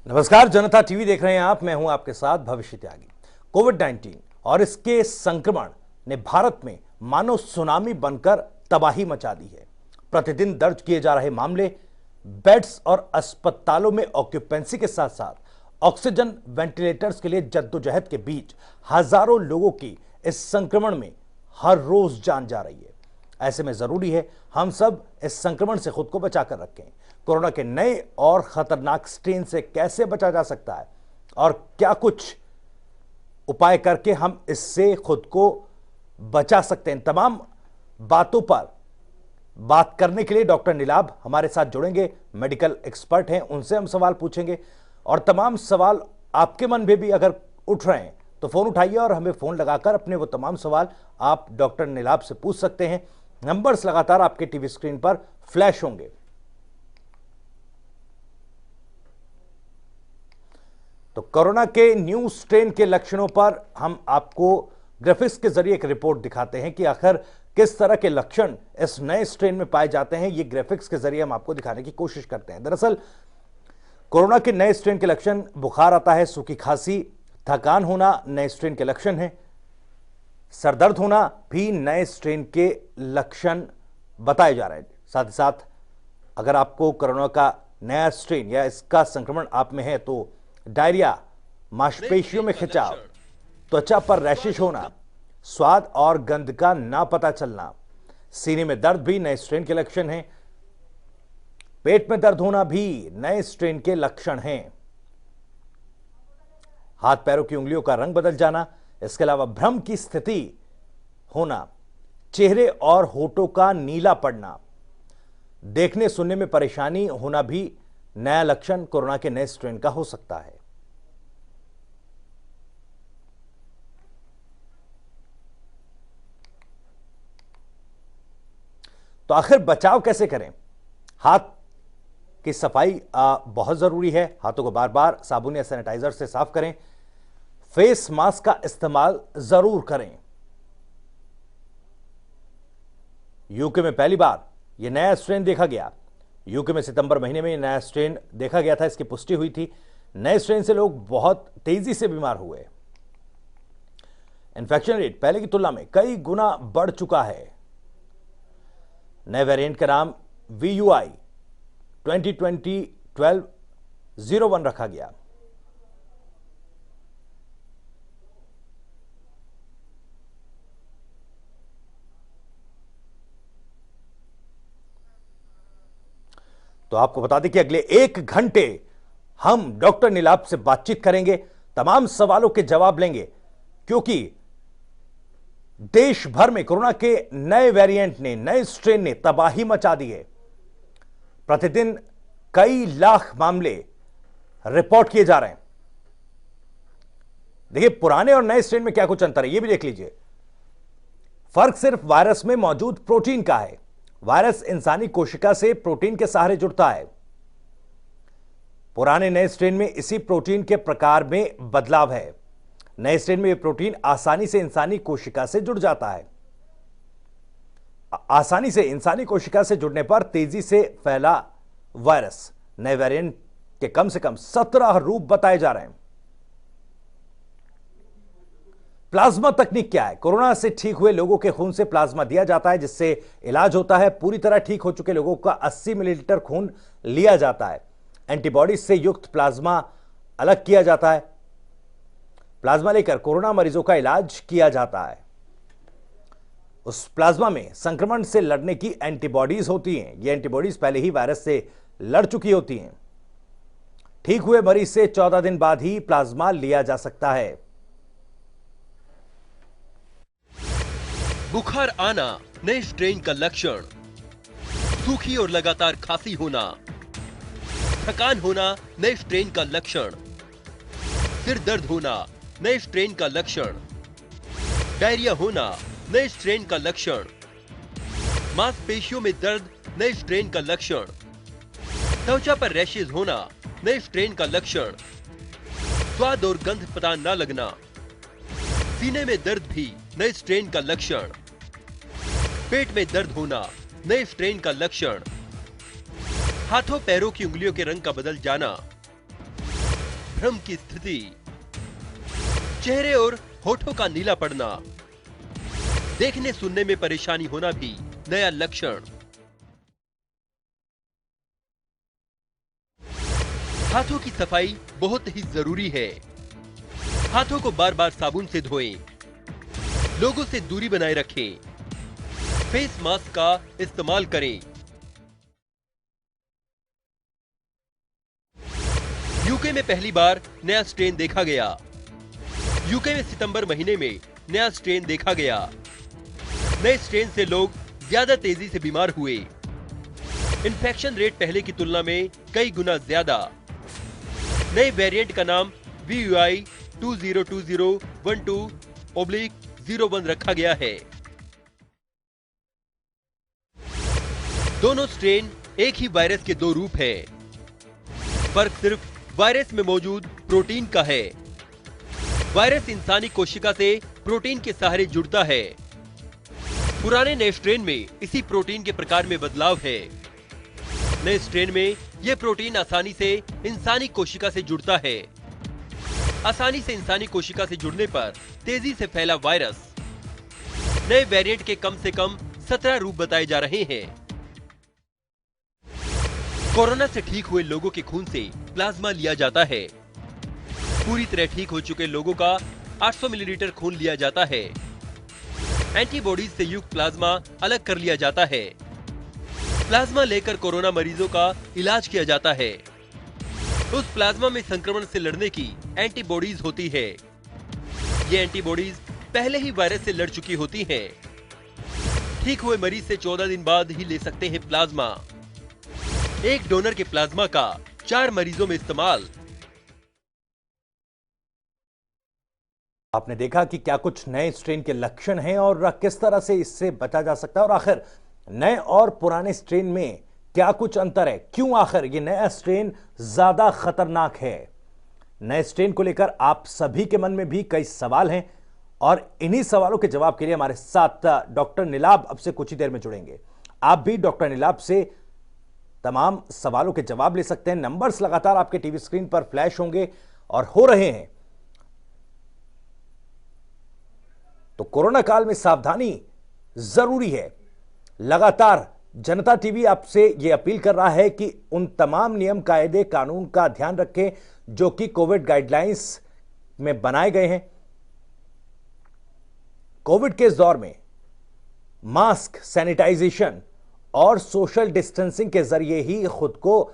नमस्कार, जनता टीवी देख रहे हैं आप। मैं हूं आपके साथ भविष्य त्यागी। कोविड-19 और इसके संक्रमण ने भारत में मानो सुनामी बनकर तबाही मचा दी है। प्रतिदिन दर्ज किए जा रहे मामले, बेड्स और अस्पतालों में ऑक्यूपेंसी के साथ साथ ऑक्सीजन वेंटिलेटर्स के लिए जद्दोजहद के बीच हजारों लोगों की इस संक्रमण में हर रोज जान जा रही है। ऐसे में जरूरी है हम सब इस संक्रमण से खुद को बचाकर रखें। कोरोना के नए और खतरनाक स्ट्रेन से कैसे बचा जा सकता है और क्या कुछ उपाय करके हम इससे खुद को बचा सकते हैं, तमाम बातों पर बात करने के लिए डॉक्टर नीलाभ हमारे साथ जुड़ेंगे। मेडिकल एक्सपर्ट हैं, उनसे हम सवाल पूछेंगे और तमाम सवाल आपके मन में भी अगर उठ रहे हैं तो फोन उठाइए और हमें फोन लगाकर अपने वो तमाम सवाल आप डॉक्टर नीलाभ से पूछ सकते हैं। नंबर्स लगातार आपके टीवी स्क्रीन पर फ्लैश होंगे। तो कोरोना के न्यू स्ट्रेन के लक्षणों पर हम आपको ग्राफिक्स के जरिए एक रिपोर्ट दिखाते हैं कि आखिर किस तरह के लक्षण इस नए स्ट्रेन में पाए जाते हैं। ये ग्राफिक्स के जरिए हम आपको दिखाने की कोशिश करते हैं। दरअसल कोरोना के नए स्ट्रेन के लक्षण बुखार आता है, सूखी खांसी, थकान होना नए स्ट्रेन के लक्षण है। सरदर्द होना भी नए स्ट्रेन के लक्षण बताए जा रहे हैं। साथ ही साथ अगर आपको कोरोना का नया स्ट्रेन या इसका संक्रमण आप में है तो डायरिया, मांसपेशियों में खिंचाव, त्वचा पर रैशिश होना, स्वाद और गंध का ना पता चलना, सीने में दर्द भी नए स्ट्रेन के लक्षण हैं। पेट में दर्द होना भी नए स्ट्रेन के लक्षण हैं। हाथ पैरों की उंगलियों का रंग बदल जाना, इसके अलावा भ्रम की स्थिति होना, चेहरे और होठों का नीला पड़ना, देखने सुनने में परेशानी होना भी नया लक्षण कोरोना के नए स्ट्रेन का हो सकता है। तो आखिर बचाव कैसे करें? हाथ की सफाई बहुत जरूरी है। हाथों को बार बार साबुन या सैनिटाइजर से साफ करें। फेस मास्क का इस्तेमाल जरूर करें। यूके में पहली बार यह नया स्ट्रेन देखा गया। यूके में सितंबर महीने में नया स्ट्रेन देखा गया था, इसकी पुष्टि हुई थी। नए स्ट्रेन से लोग बहुत तेजी से बीमार हुए। इन्फेक्शन रेट पहले की तुलना में कई गुना बढ़ चुका है। नए वेरिएंट का नाम VUI 2020-12-01 रखा गया। तो आपको बता दें कि अगले 1 घंटे हम डॉक्टर नीलाभ से बातचीत करेंगे, तमाम सवालों के जवाब लेंगे, क्योंकि देश भर में कोरोना के नए वेरिएंट ने, नए स्ट्रेन ने तबाही मचा दी है। प्रतिदिन कई लाख मामले रिपोर्ट किए जा रहे हैं। देखिए, पुराने और नए स्ट्रेन में क्या कुछ अंतर है, यह भी देख लीजिए। फर्क सिर्फ वायरस में मौजूद प्रोटीन का है। वायरस इंसानी कोशिका से प्रोटीन के सहारे जुड़ता है। पुराने नए स्ट्रेन में इसी प्रोटीन के प्रकार में बदलाव है। नए स्ट्रेन में यह प्रोटीन आसानी से इंसानी कोशिका से जुड़ जाता है। आसानी से इंसानी कोशिका से जुड़ने पर तेजी से फैला वायरस। नए वेरिएंट के कम से कम 17 रूप बताए जा रहे हैं। प्लाज्मा तकनीक क्या है? कोरोना से ठीक हुए लोगों के खून से प्लाज्मा दिया जाता है, जिससे इलाज होता है। पूरी तरह ठीक हो चुके लोगों का 80 मिलीलीटर खून लिया जाता है। एंटीबॉडीज से युक्त प्लाज्मा अलग किया जाता है। प्लाज्मा लेकर कोरोना मरीजों का इलाज किया जाता है। उस प्लाज्मा में संक्रमण से लड़ने की एंटीबॉडीज होती हैं। ये एंटीबॉडीज पहले ही वायरस से लड़ चुकी होती हैं। ठीक हुए मरीज से 14 दिन बाद ही प्लाज्मा लिया जा सकता है। बुखार आना नए स्ट्रेन का लक्षण, सूखी और लगातार खांसी होना, थकान होना नए स्ट्रेन का लक्षण, सिर दर्द होना नए स्ट्रेन का लक्षण, डायरिया होना नए स्ट्रेन का लक्षण, मांसपेशियों में दर्द नए स्ट्रेन का लक्षण, त्वचा पर रैशेज होना नए स्ट्रेन का लक्षण, स्वाद और गंध पता न लगना, सीने में दर्द भी नए स्ट्रेन का लक्षण, पेट में दर्द होना नए स्ट्रेन का लक्षण, हाथों पैरों की उंगलियों के रंग का बदल जाना, भ्रम की स्थिति, चेहरे और होठों का नीला पड़ना, देखने सुनने में परेशानी होना भी नया लक्षण। हाथों की सफाई बहुत ही जरूरी है। हाथों को बार बार साबुन से धोएं, लोगों से दूरी बनाए रखें, फेस मास्क का इस्तेमाल करें। यूके में पहली बार नया स्ट्रेन देखा गया। यूके में सितंबर महीने में नया स्ट्रेन देखा गया। नए स्ट्रेन से लोग ज्यादा तेजी से बीमार हुए। इन्फेक्शन रेट पहले की तुलना में कई गुना ज्यादा। नए वेरिएंट का नाम VUI 202012/01 रखा गया है। दोनों स्ट्रेन एक ही वायरस के दो रूप हैं। फर्क सिर्फ वायरस में मौजूद प्रोटीन का है। वायरस इंसानी कोशिका से प्रोटीन के सहारे जुड़ता है। पुराने नए स्ट्रेन में इसी प्रोटीन के प्रकार में बदलाव है। नए स्ट्रेन में यह प्रोटीन आसानी से इंसानी कोशिका से जुड़ता है। आसानी से इंसानी कोशिका से जुड़ने पर तेजी से फैला वायरस। नए वेरिएंट के कम से कम 17 रूप बताए जा रहे हैं। कोरोना से ठीक हुए लोगों के खून से प्लाज्मा लिया जाता है। पूरी तरह ठीक हो चुके लोगों का 800 मिलीलीटर खून लिया जाता है। एंटीबॉडीज से युक्त प्लाज्मा अलग कर लिया जाता है। प्लाज्मा लेकर कोरोना मरीजों का इलाज किया जाता है। उस प्लाज्मा में संक्रमण से लड़ने की एंटीबॉडीज होती है। ये एंटीबॉडीज पहले ही वायरस से लड़ चुकी होती हैं। ठीक हुए मरीज से 14 दिन बाद ही ले सकते हैं प्लाज्मा। एक डोनर के प्लाज्मा का 4 मरीजों में इस्तेमाल। आपने देखा कि क्या कुछ नए स्ट्रेन के लक्षण हैं और किस तरह से इससे बचा जा सकता है, और आखिर नए और पुराने स्ट्रेन में क्या कुछ अंतर है, क्यों आखिर ये नया स्ट्रेन ज्यादा खतरनाक है। नए स्ट्रेन को लेकर आप सभी के मन में भी कई सवाल हैं और इन्हीं सवालों के जवाब के लिए हमारे साथ डॉक्टर नीलाभ अब से कुछ ही देर में जुड़ेंगे। आप भी डॉक्टर नीलाभ से तमाम सवालों के जवाब ले सकते हैं। नंबर्स लगातार आपके टीवी स्क्रीन पर फ्लैश होंगे और हो रहे हैं। तो कोरोना काल में सावधानी जरूरी है। लगातार जनता टीवी आपसे यह अपील कर रहा है कि उन तमाम नियम कायदे कानून का ध्यान रखें जो कि कोविड गाइडलाइंस में बनाए गए हैं। कोविड के इस दौर में मास्क, सैनिटाइजेशन और सोशल डिस्टेंसिंग के जरिए ही खुद को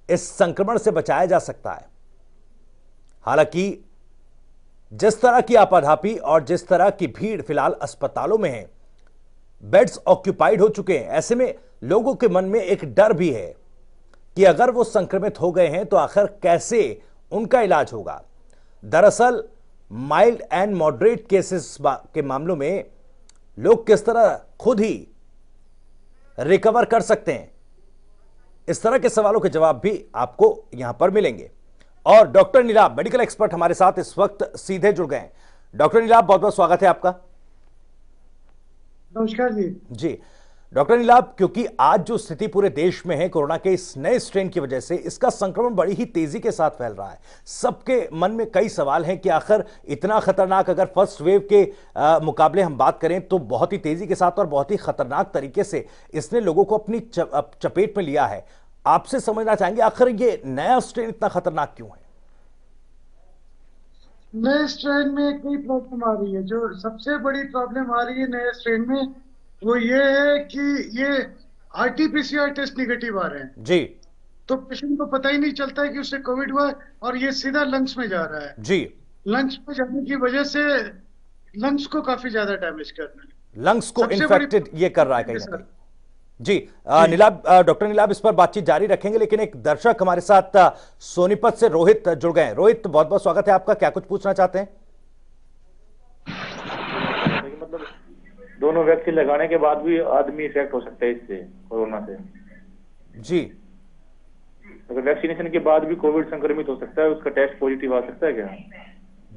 इस संक्रमण से बचाया जा सकता है। हालांकि जिस तरह की आपाधापी और जिस तरह की भीड़ फिलहाल अस्पतालों में है, बेड्स ऑक्यूपाइड हो चुके हैं, ऐसे में लोगों के मन में एक डर भी है कि अगर वो संक्रमित हो गए हैं तो आखिर कैसे उनका इलाज होगा। दरअसल माइल्ड एंड मॉडरेट केसेस के मामलों में लोग किस तरह खुद ही रिकवर कर सकते हैं, इस तरह के सवालों के जवाब भी आपको यहां पर मिलेंगे। और डॉक्टर नीलाभ, मेडिकल एक्सपर्ट, हमारे साथ इस वक्त सीधे जुड़ गए हैं। डॉक्टर नीलाभ, बहुत बहुत स्वागत है आपका। नमस्कार जी। जी डॉक्टर नीलाभ, क्योंकि आज जो स्थिति पूरे देश में है कोरोना के इस नए स्ट्रेन की वजह से, इसका संक्रमण बड़ी ही तेजी के साथ फैल रहा है। सबके मन में कई सवाल हैं कि आखिर इतना खतरनाक, अगर फर्स्ट वेव के मुकाबले हम बात करें तो बहुत ही तेजी के साथ और बहुत ही खतरनाक तरीके से इसने लोगों को अपनी चपेट में लिया है। आपसे समझना चाहेंगे आखिर ये नया स्ट्रेन इतना खतरनाक क्यों है? नए स्ट्रेन में कई प्रॉब्लम आ रही है। जो सबसे बड़ी प्रॉब्लम आ रही है नए स्ट्रेन में वो ये है कि ये RT-PCR टेस्ट निगेटिव आ रहे हैं जी। तो पेशेंट को पता ही नहीं चलता है कि उससे कोविड हुआ और ये सीधा लंग्स में जा रहा है। जी। लंग्स में जाने की वजह से लंग्स को काफी ज्यादा डैमेज कर रहा है, लंग्स को इन्फेक्टेड ये कर रहा है कहीं ना कहीं। जी नीलाभ, डॉक्टर नीलाभ इस पर बातचीत जारी रखेंगे, लेकिन एक दर्शक हमारे साथ सोनीपत से रोहित जुड़ गए हैं। रोहित, बहुत बहुत स्वागत है आपका। क्या कुछ पूछना चाहते हैं? मतलब दोनों वैक्सीन लगाने के बाद भी आदमी इफेक्ट हो सकता है इससे, कोरोना से। जी। अगर वैक्सीनेशन के बाद भी कोविड संक्रमित हो सकता है, उसका टेस्ट पॉजिटिव आ सकता है क्या?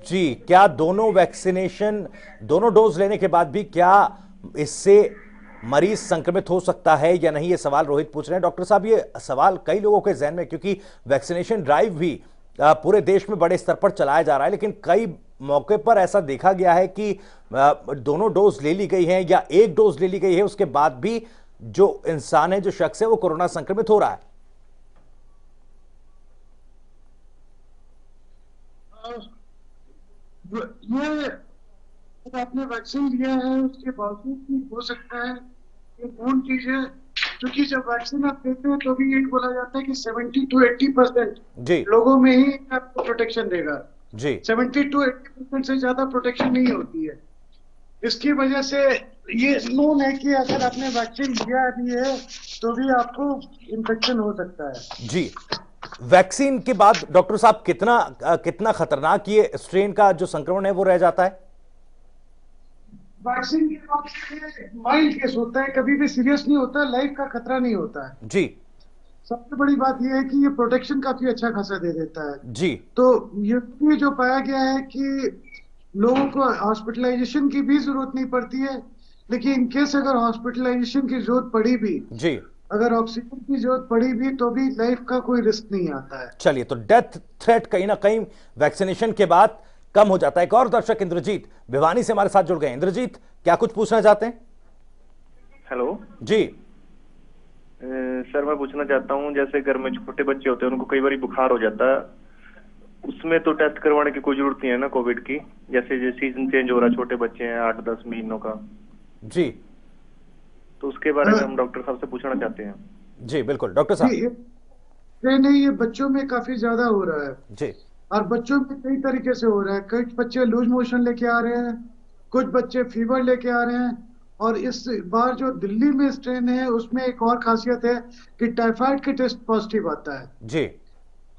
जी, क्या दोनों वैक्सीनेशन, दोनों डोज लेने के बाद भी क्या इससे मरीज संक्रमित हो सकता है या नहीं, ये सवाल रोहित पूछ रहे हैं। डॉक्टर साहब, ये सवाल कई लोगों के जहन में, क्योंकि वैक्सीनेशन ड्राइव भी पूरे देश में बड़े स्तर पर चलाया जा रहा है, लेकिन कई मौके पर ऐसा देखा गया है कि दोनों डोज ले ली गई हैं या एक डोज ले ली गई है, उसके बाद भी जो इंसान है, जो शख्स है, वो कोरोना संक्रमित हो रहा है। ये अगर आपने वैक्सीन लिया है उसके बावजूद भी हो सकता है ये कौन चीज है, क्योंकि जब वैक्सीन आप देते हैं तो भी ये बोला जाता है कि 70 to 80% जी लोगों में ही आपको प्रोटेक्शन देगा। जी 70 to 80% से ज्यादा प्रोटेक्शन नहीं होती है। इसकी वजह से ये नोन है कि अगर आपने वैक्सीन लिया भी है तो भी आपको इन्फेक्शन हो सकता है। जी। वैक्सीन के बाद डॉक्टर साहब कितना खतरनाक ये स्ट्रेन का जो संक्रमण है वो रह जाता है? वैक्सीन के बाद माइल्ड केस होता है, कभी भी सीरियस नहीं होता, लाइफ का खतरा नहीं होता है। जी सबसे बड़ी बात यह है कि ये प्रोटेक्शन काफी अच्छा खासा दे देता है। जी तो ये जो पाया गया है कि लोगों को हॉस्पिटलाइजेशन की भी जरूरत नहीं पड़ती है, लेकिन इन केस अगर हॉस्पिटलाइजेशन की जरूरत पड़ी भी, जी। अगर ऑक्सीजन की जरूरत पड़ी भी, तो भी लाइफ का कोई रिस्क नहीं आता है। चलिए, तो डेथ थ्रेट कहीं ना कहीं वैक्सीनेशन के बाद कम हो जाता है। एक और दर्शक इंद्रजीत भिवानी से हमारे साथ जुड़ गए। इंद्रजीत, क्या कुछ पूछना चाहते हैं? हेलो जी सर, मैं पूछना चाहता हूँ, जैसे घर में छोटे बच्चे होते हैं उनको कई बार बुखार हो जाता है, उसमें तो टेस्ट करवाने की कोई जरूरत नहीं है ना कोविड की? जैसे सीजन चेंज हो रहा है, छोटे बच्चे हैं 8-10 महीनों का, जी, तो उसके बारे में हम डॉक्टर साहब से पूछना चाहते हैं। जी बिल्कुल डॉक्टर साहब। नहीं, ये बच्चों में काफी ज्यादा हो रहा है जी और बच्चों में कई तरीके से हो रहा है। कुछ बच्चे लूज मोशन लेके आ रहे हैं, कुछ बच्चे फीवर लेके आ रहे हैं, और इस बार जो दिल्ली में स्ट्रेन है उसमें एक और खासियत है कि टाइफाइड के टेस्ट पॉजिटिव आता है। जी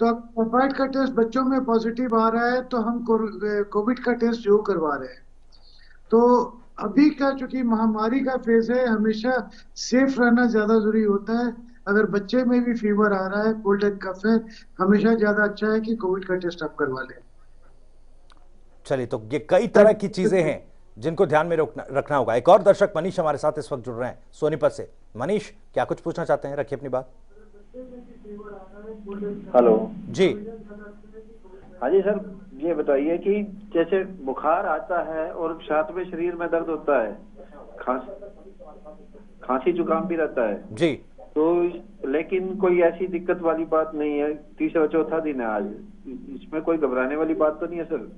तो अब टाइफाइड का टेस्ट बच्चों में पॉजिटिव आ रहा है तो हम कोविड का टेस्ट जो करवा रहे हैं। तो अभी का चूंकि महामारी का फेज है, हमेशा सेफ रहना ज्यादा जरूरी होता है। अगर बच्चे में भी फीवर आ रहा है, कोल्ड एंड कफ है, हमेशा ज्यादा अच्छा है कि कोविड का टेस्ट आप करवा लें। चलिए, तो ये कई तरह की चीजें हैं जिनको ध्यान में रखना होगा। एक और दर्शक मनीष हमारे साथ इस वक्त जुड़ रहे हैं सोनीपत से। मनीष, क्या कुछ पूछना चाहते हैं? रखिए अपनी बात। हेलो जी हाँ जी सर, ये बताइए कि जैसे बुखार आता है और साथ में शरीर में दर्द होता है, खांसी जुकाम भी रहता है जी, तो लेकिन कोई ऐसी दिक्कत वाली बात नहीं है, तीसरा चौथा दिन है आज, इसमें कोई घबराने वाली बात तो नहीं है सर?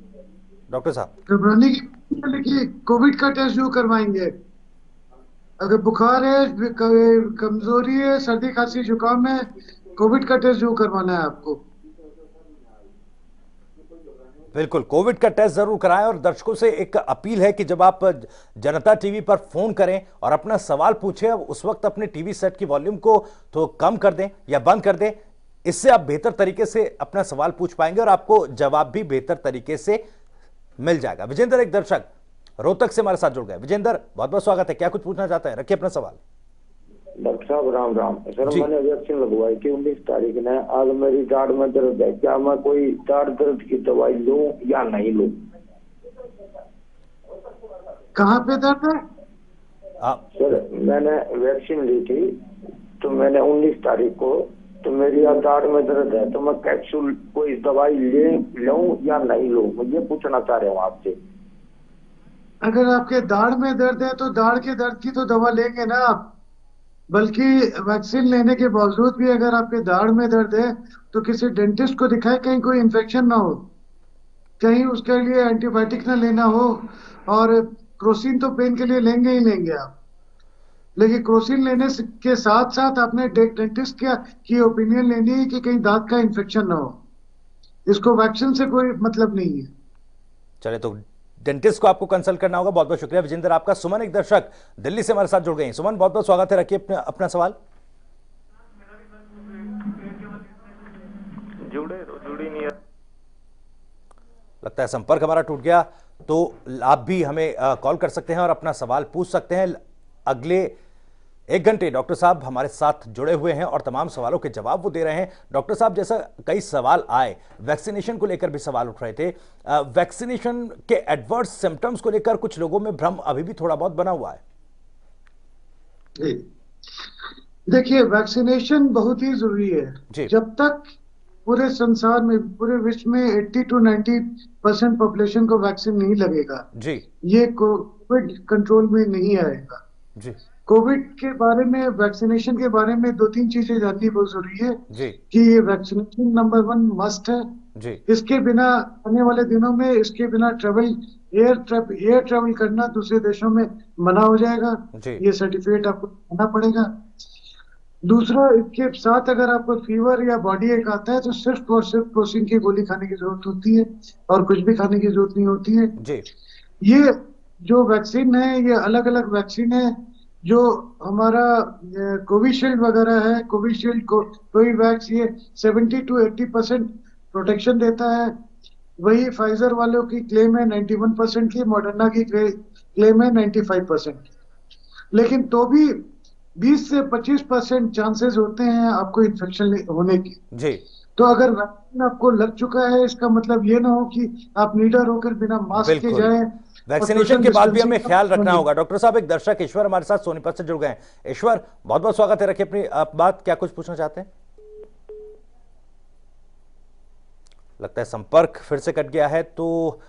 डॉक्टर साहब, घबराने की, देखिए कोविड का टेस्ट जो करवाएंगे, अगर बुखार है, कमजोरी है, सर्दी खांसी जुकाम है, कोविड का टेस्ट जो करवाना है आपको। बिल्कुल कोविड का टेस्ट जरूर कराएं। और दर्शकों से एक अपील है कि जब आप जनता टीवी पर फोन करें और अपना सवाल पूछें, उस वक्त अपने टीवी सेट की वॉल्यूम को तो कम कर दें या बंद कर दें। इससे आप बेहतर तरीके से अपना सवाल पूछ पाएंगे और आपको जवाब भी बेहतर तरीके से मिल जाएगा। विजेंद्र, एक दर्शक रोहतक से हमारे साथ जुड़ गए। विजेंद्र, बहुत बहुत स्वागत है। क्या कुछ पूछना चाहते हैं? रखिए अपना सवाल। डॉक्टर साहब राम राम। सर मैंने वैक्सीन लगवाई थी 19 तारीख ने, आज मेरी दाढ़ में दर्द है, क्या मैं कोई दाढ़ दर्द की दवाई लूं या नहीं लूं? कहाँ पे दर्द है? सर मैंने वैक्सीन ली थी तो मैंने 19 तारीख को, तो मेरी दाढ़ में दर्द है, तो मैं कैप्सूल कोई दवाई लूं या नहीं लूं, मुझे पूछना चाह रहा हूँ आपसे। अगर आपके दाढ़ में दर्द है तो दाढ़ के दर्द की तो दवा लेंगे ना आप, बल्कि वैक्सीन लेने के बावजूद भी अगर आपके दाढ़ में दर्द है तो किसी डेंटिस्ट को दिखाएं, कहीं कोई इन्फेक्शन ना हो, कहीं उसके लिए एंटीबायोटिक ना लेना हो। और क्रोसिन तो पेन के लिए लेंगे ही लेंगे आप, लेकिन क्रोसिन लेने के साथ साथ आपने डेंटिस्ट की ओपिनियन लेनी है कि कहीं दांत का इन्फेक्शन ना हो। इसको वैक्सीन से कोई मतलब नहीं है। चलिए, तो डेंटिस्ट को आपको कंसल्ट करना होगा। बहुत बहुत शुक्रिया विजेंद्र आपका। सुमन, एक दर्शक दिल्ली से हमारे साथ जुड़ गए हैं। सुमन, बहुत बहुत स्वागत है। रखिए अपना सवाल। जुड़ी नहीं है, लगता है संपर्क हमारा टूट गया। तो आप भी हमें कॉल कर सकते हैं और अपना सवाल पूछ सकते हैं। अगले 1 घंटे डॉक्टर साहब हमारे साथ जुड़े हुए हैं और तमाम सवालों के जवाब वो दे रहे हैं। डॉक्टर साहब, जैसा कई सवाल आए, वैक्सीनेशन को लेकर भी सवाल उठ रहे थे। वैक्सीनेशन के एडवर्स सिम्टम्स को लेकर कुछ लोगों में भ्रम अभी भी थोड़ा बहुत बना हुआ है। देखिए, वैक्सीनेशन बहुत ही जरूरी है। जब तक पूरे संसार में, पूरे विश्व में 80 to 90% पॉपुलेशन को वैक्सीन नहीं लगेगा। जी ये कोविड कंट्रोल में नहीं आएगा। जी कोविड के बारे में, वैक्सीनेशन के बारे में 2-3 चीजें जाननी बहुत जरूरी है जी कि ये वैक्सीनेशन नंबर 1 मस्ट है। जी इसके बिना आने वाले दिनों में इसके बिना एयर ट्रेवल करना दूसरे देशों में मना हो जाएगा। जी ये सर्टिफिकेट आपको देना पड़ेगा। दूसरा, इसके साथ अगर आपको फीवर या बॉडी एक आता है तो सिर्फ और सिर्फ क्रोसिन की गोली खाने की जरूरत होती है और कुछ भी खाने की जरूरत नहीं होती है। जी ये जो वैक्सीन है, ये अलग अलग वैक्सीन है। जो हमारा कोविशील्ड वगैरह है, कोविशील्ड कोवीवैक्स, ये 70 to 80% प्रोटेक्शन देता है। वही फाइजर वालों की क्लेम है 91% की, मॉडर्ना की क्लेम है 95%। लेकिन तो भी 20 से 25% चांसेस होते हैं आपको इन्फेक्शन होने की। जी तो अगर वैक्सीन आपको लग चुका है, इसका मतलब ये ना हो कि आप निडर होकर बिना मास्क के बिल्कुल। जाएं। वैक्सीनेशन के बाद भी हमें ख्याल रखना होगा। डॉक्टर साहब, एक दर्शक ईश्वर हमारे साथ सोनीपत से जुड़ गए हैं। ईश्वर, बहुत बहुत स्वागत है, रखिए अपनी बात। क्या कुछ पूछना चाहते हैं? लगता है संपर्क फिर से कट गया है। तो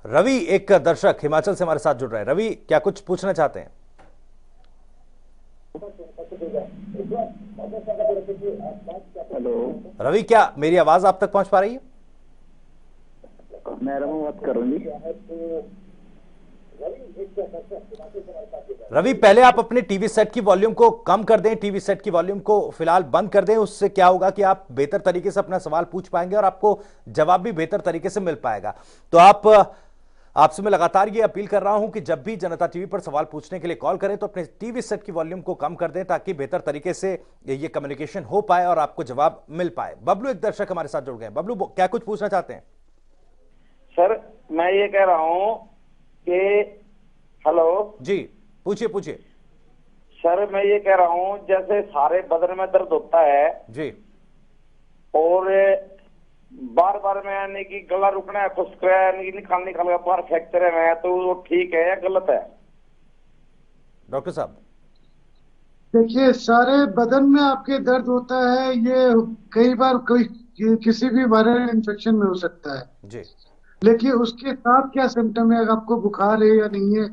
रवि, एक दर्शक हिमाचल से हमारे साथ जुड़ रहे हैं। रवि, क्या कुछ पूछना चाहते हैं? हेलो रवि, क्या मेरी आवाज आप तक पहुंच पा रही है? मैं रमू बात कर रहा हूँ जी। रवि, पहले आप अपने टीवी सेट की वॉल्यूम को कम कर दें, टीवी सेट की वॉल्यूम को फिलहाल बंद कर दें। उससे क्या होगा कि आप बेहतर तरीके से अपना सवाल पूछ पाएंगे और आपको जवाब भी बेहतर तरीके से मिल पाएगा। तो आपसे मैं लगातार ये अपील कर रहा हूं कि जब भी जनता टीवी पर सवाल पूछने के लिए कॉल करें तो अपने टीवी सेट की वॉल्यूम को कम कर दें, ताकि बेहतर तरीके से ये कम्युनिकेशन हो पाए और आपको जवाब मिल पाए। बबलू, एक दर्शक हमारे साथ जुड़ गए। बबलू, क्या कुछ पूछना चाहते हैं? सर, मैं ये कह रहा हूँ कि हेलो जी, पूछिए पूछिए। सर, मैं ये कह रहा हूँ, जैसे सारे बदन में दर्द होता है जी, और बार बार में यानी कि गला रुकना है, खुश्क है, यानी कि निकाल का बार फ्रैक्चर है, तो वो ठीक है या गलत है? डॉक्टर साहब। देखिए, सारे बदन में आपके दर्द होता है, ये कई बार किसी भी वायरल इन्फेक्शन में हो सकता है। जी, लेकिन उसके साथ क्या सिम्टम है, आपको बुखार है या नहीं है।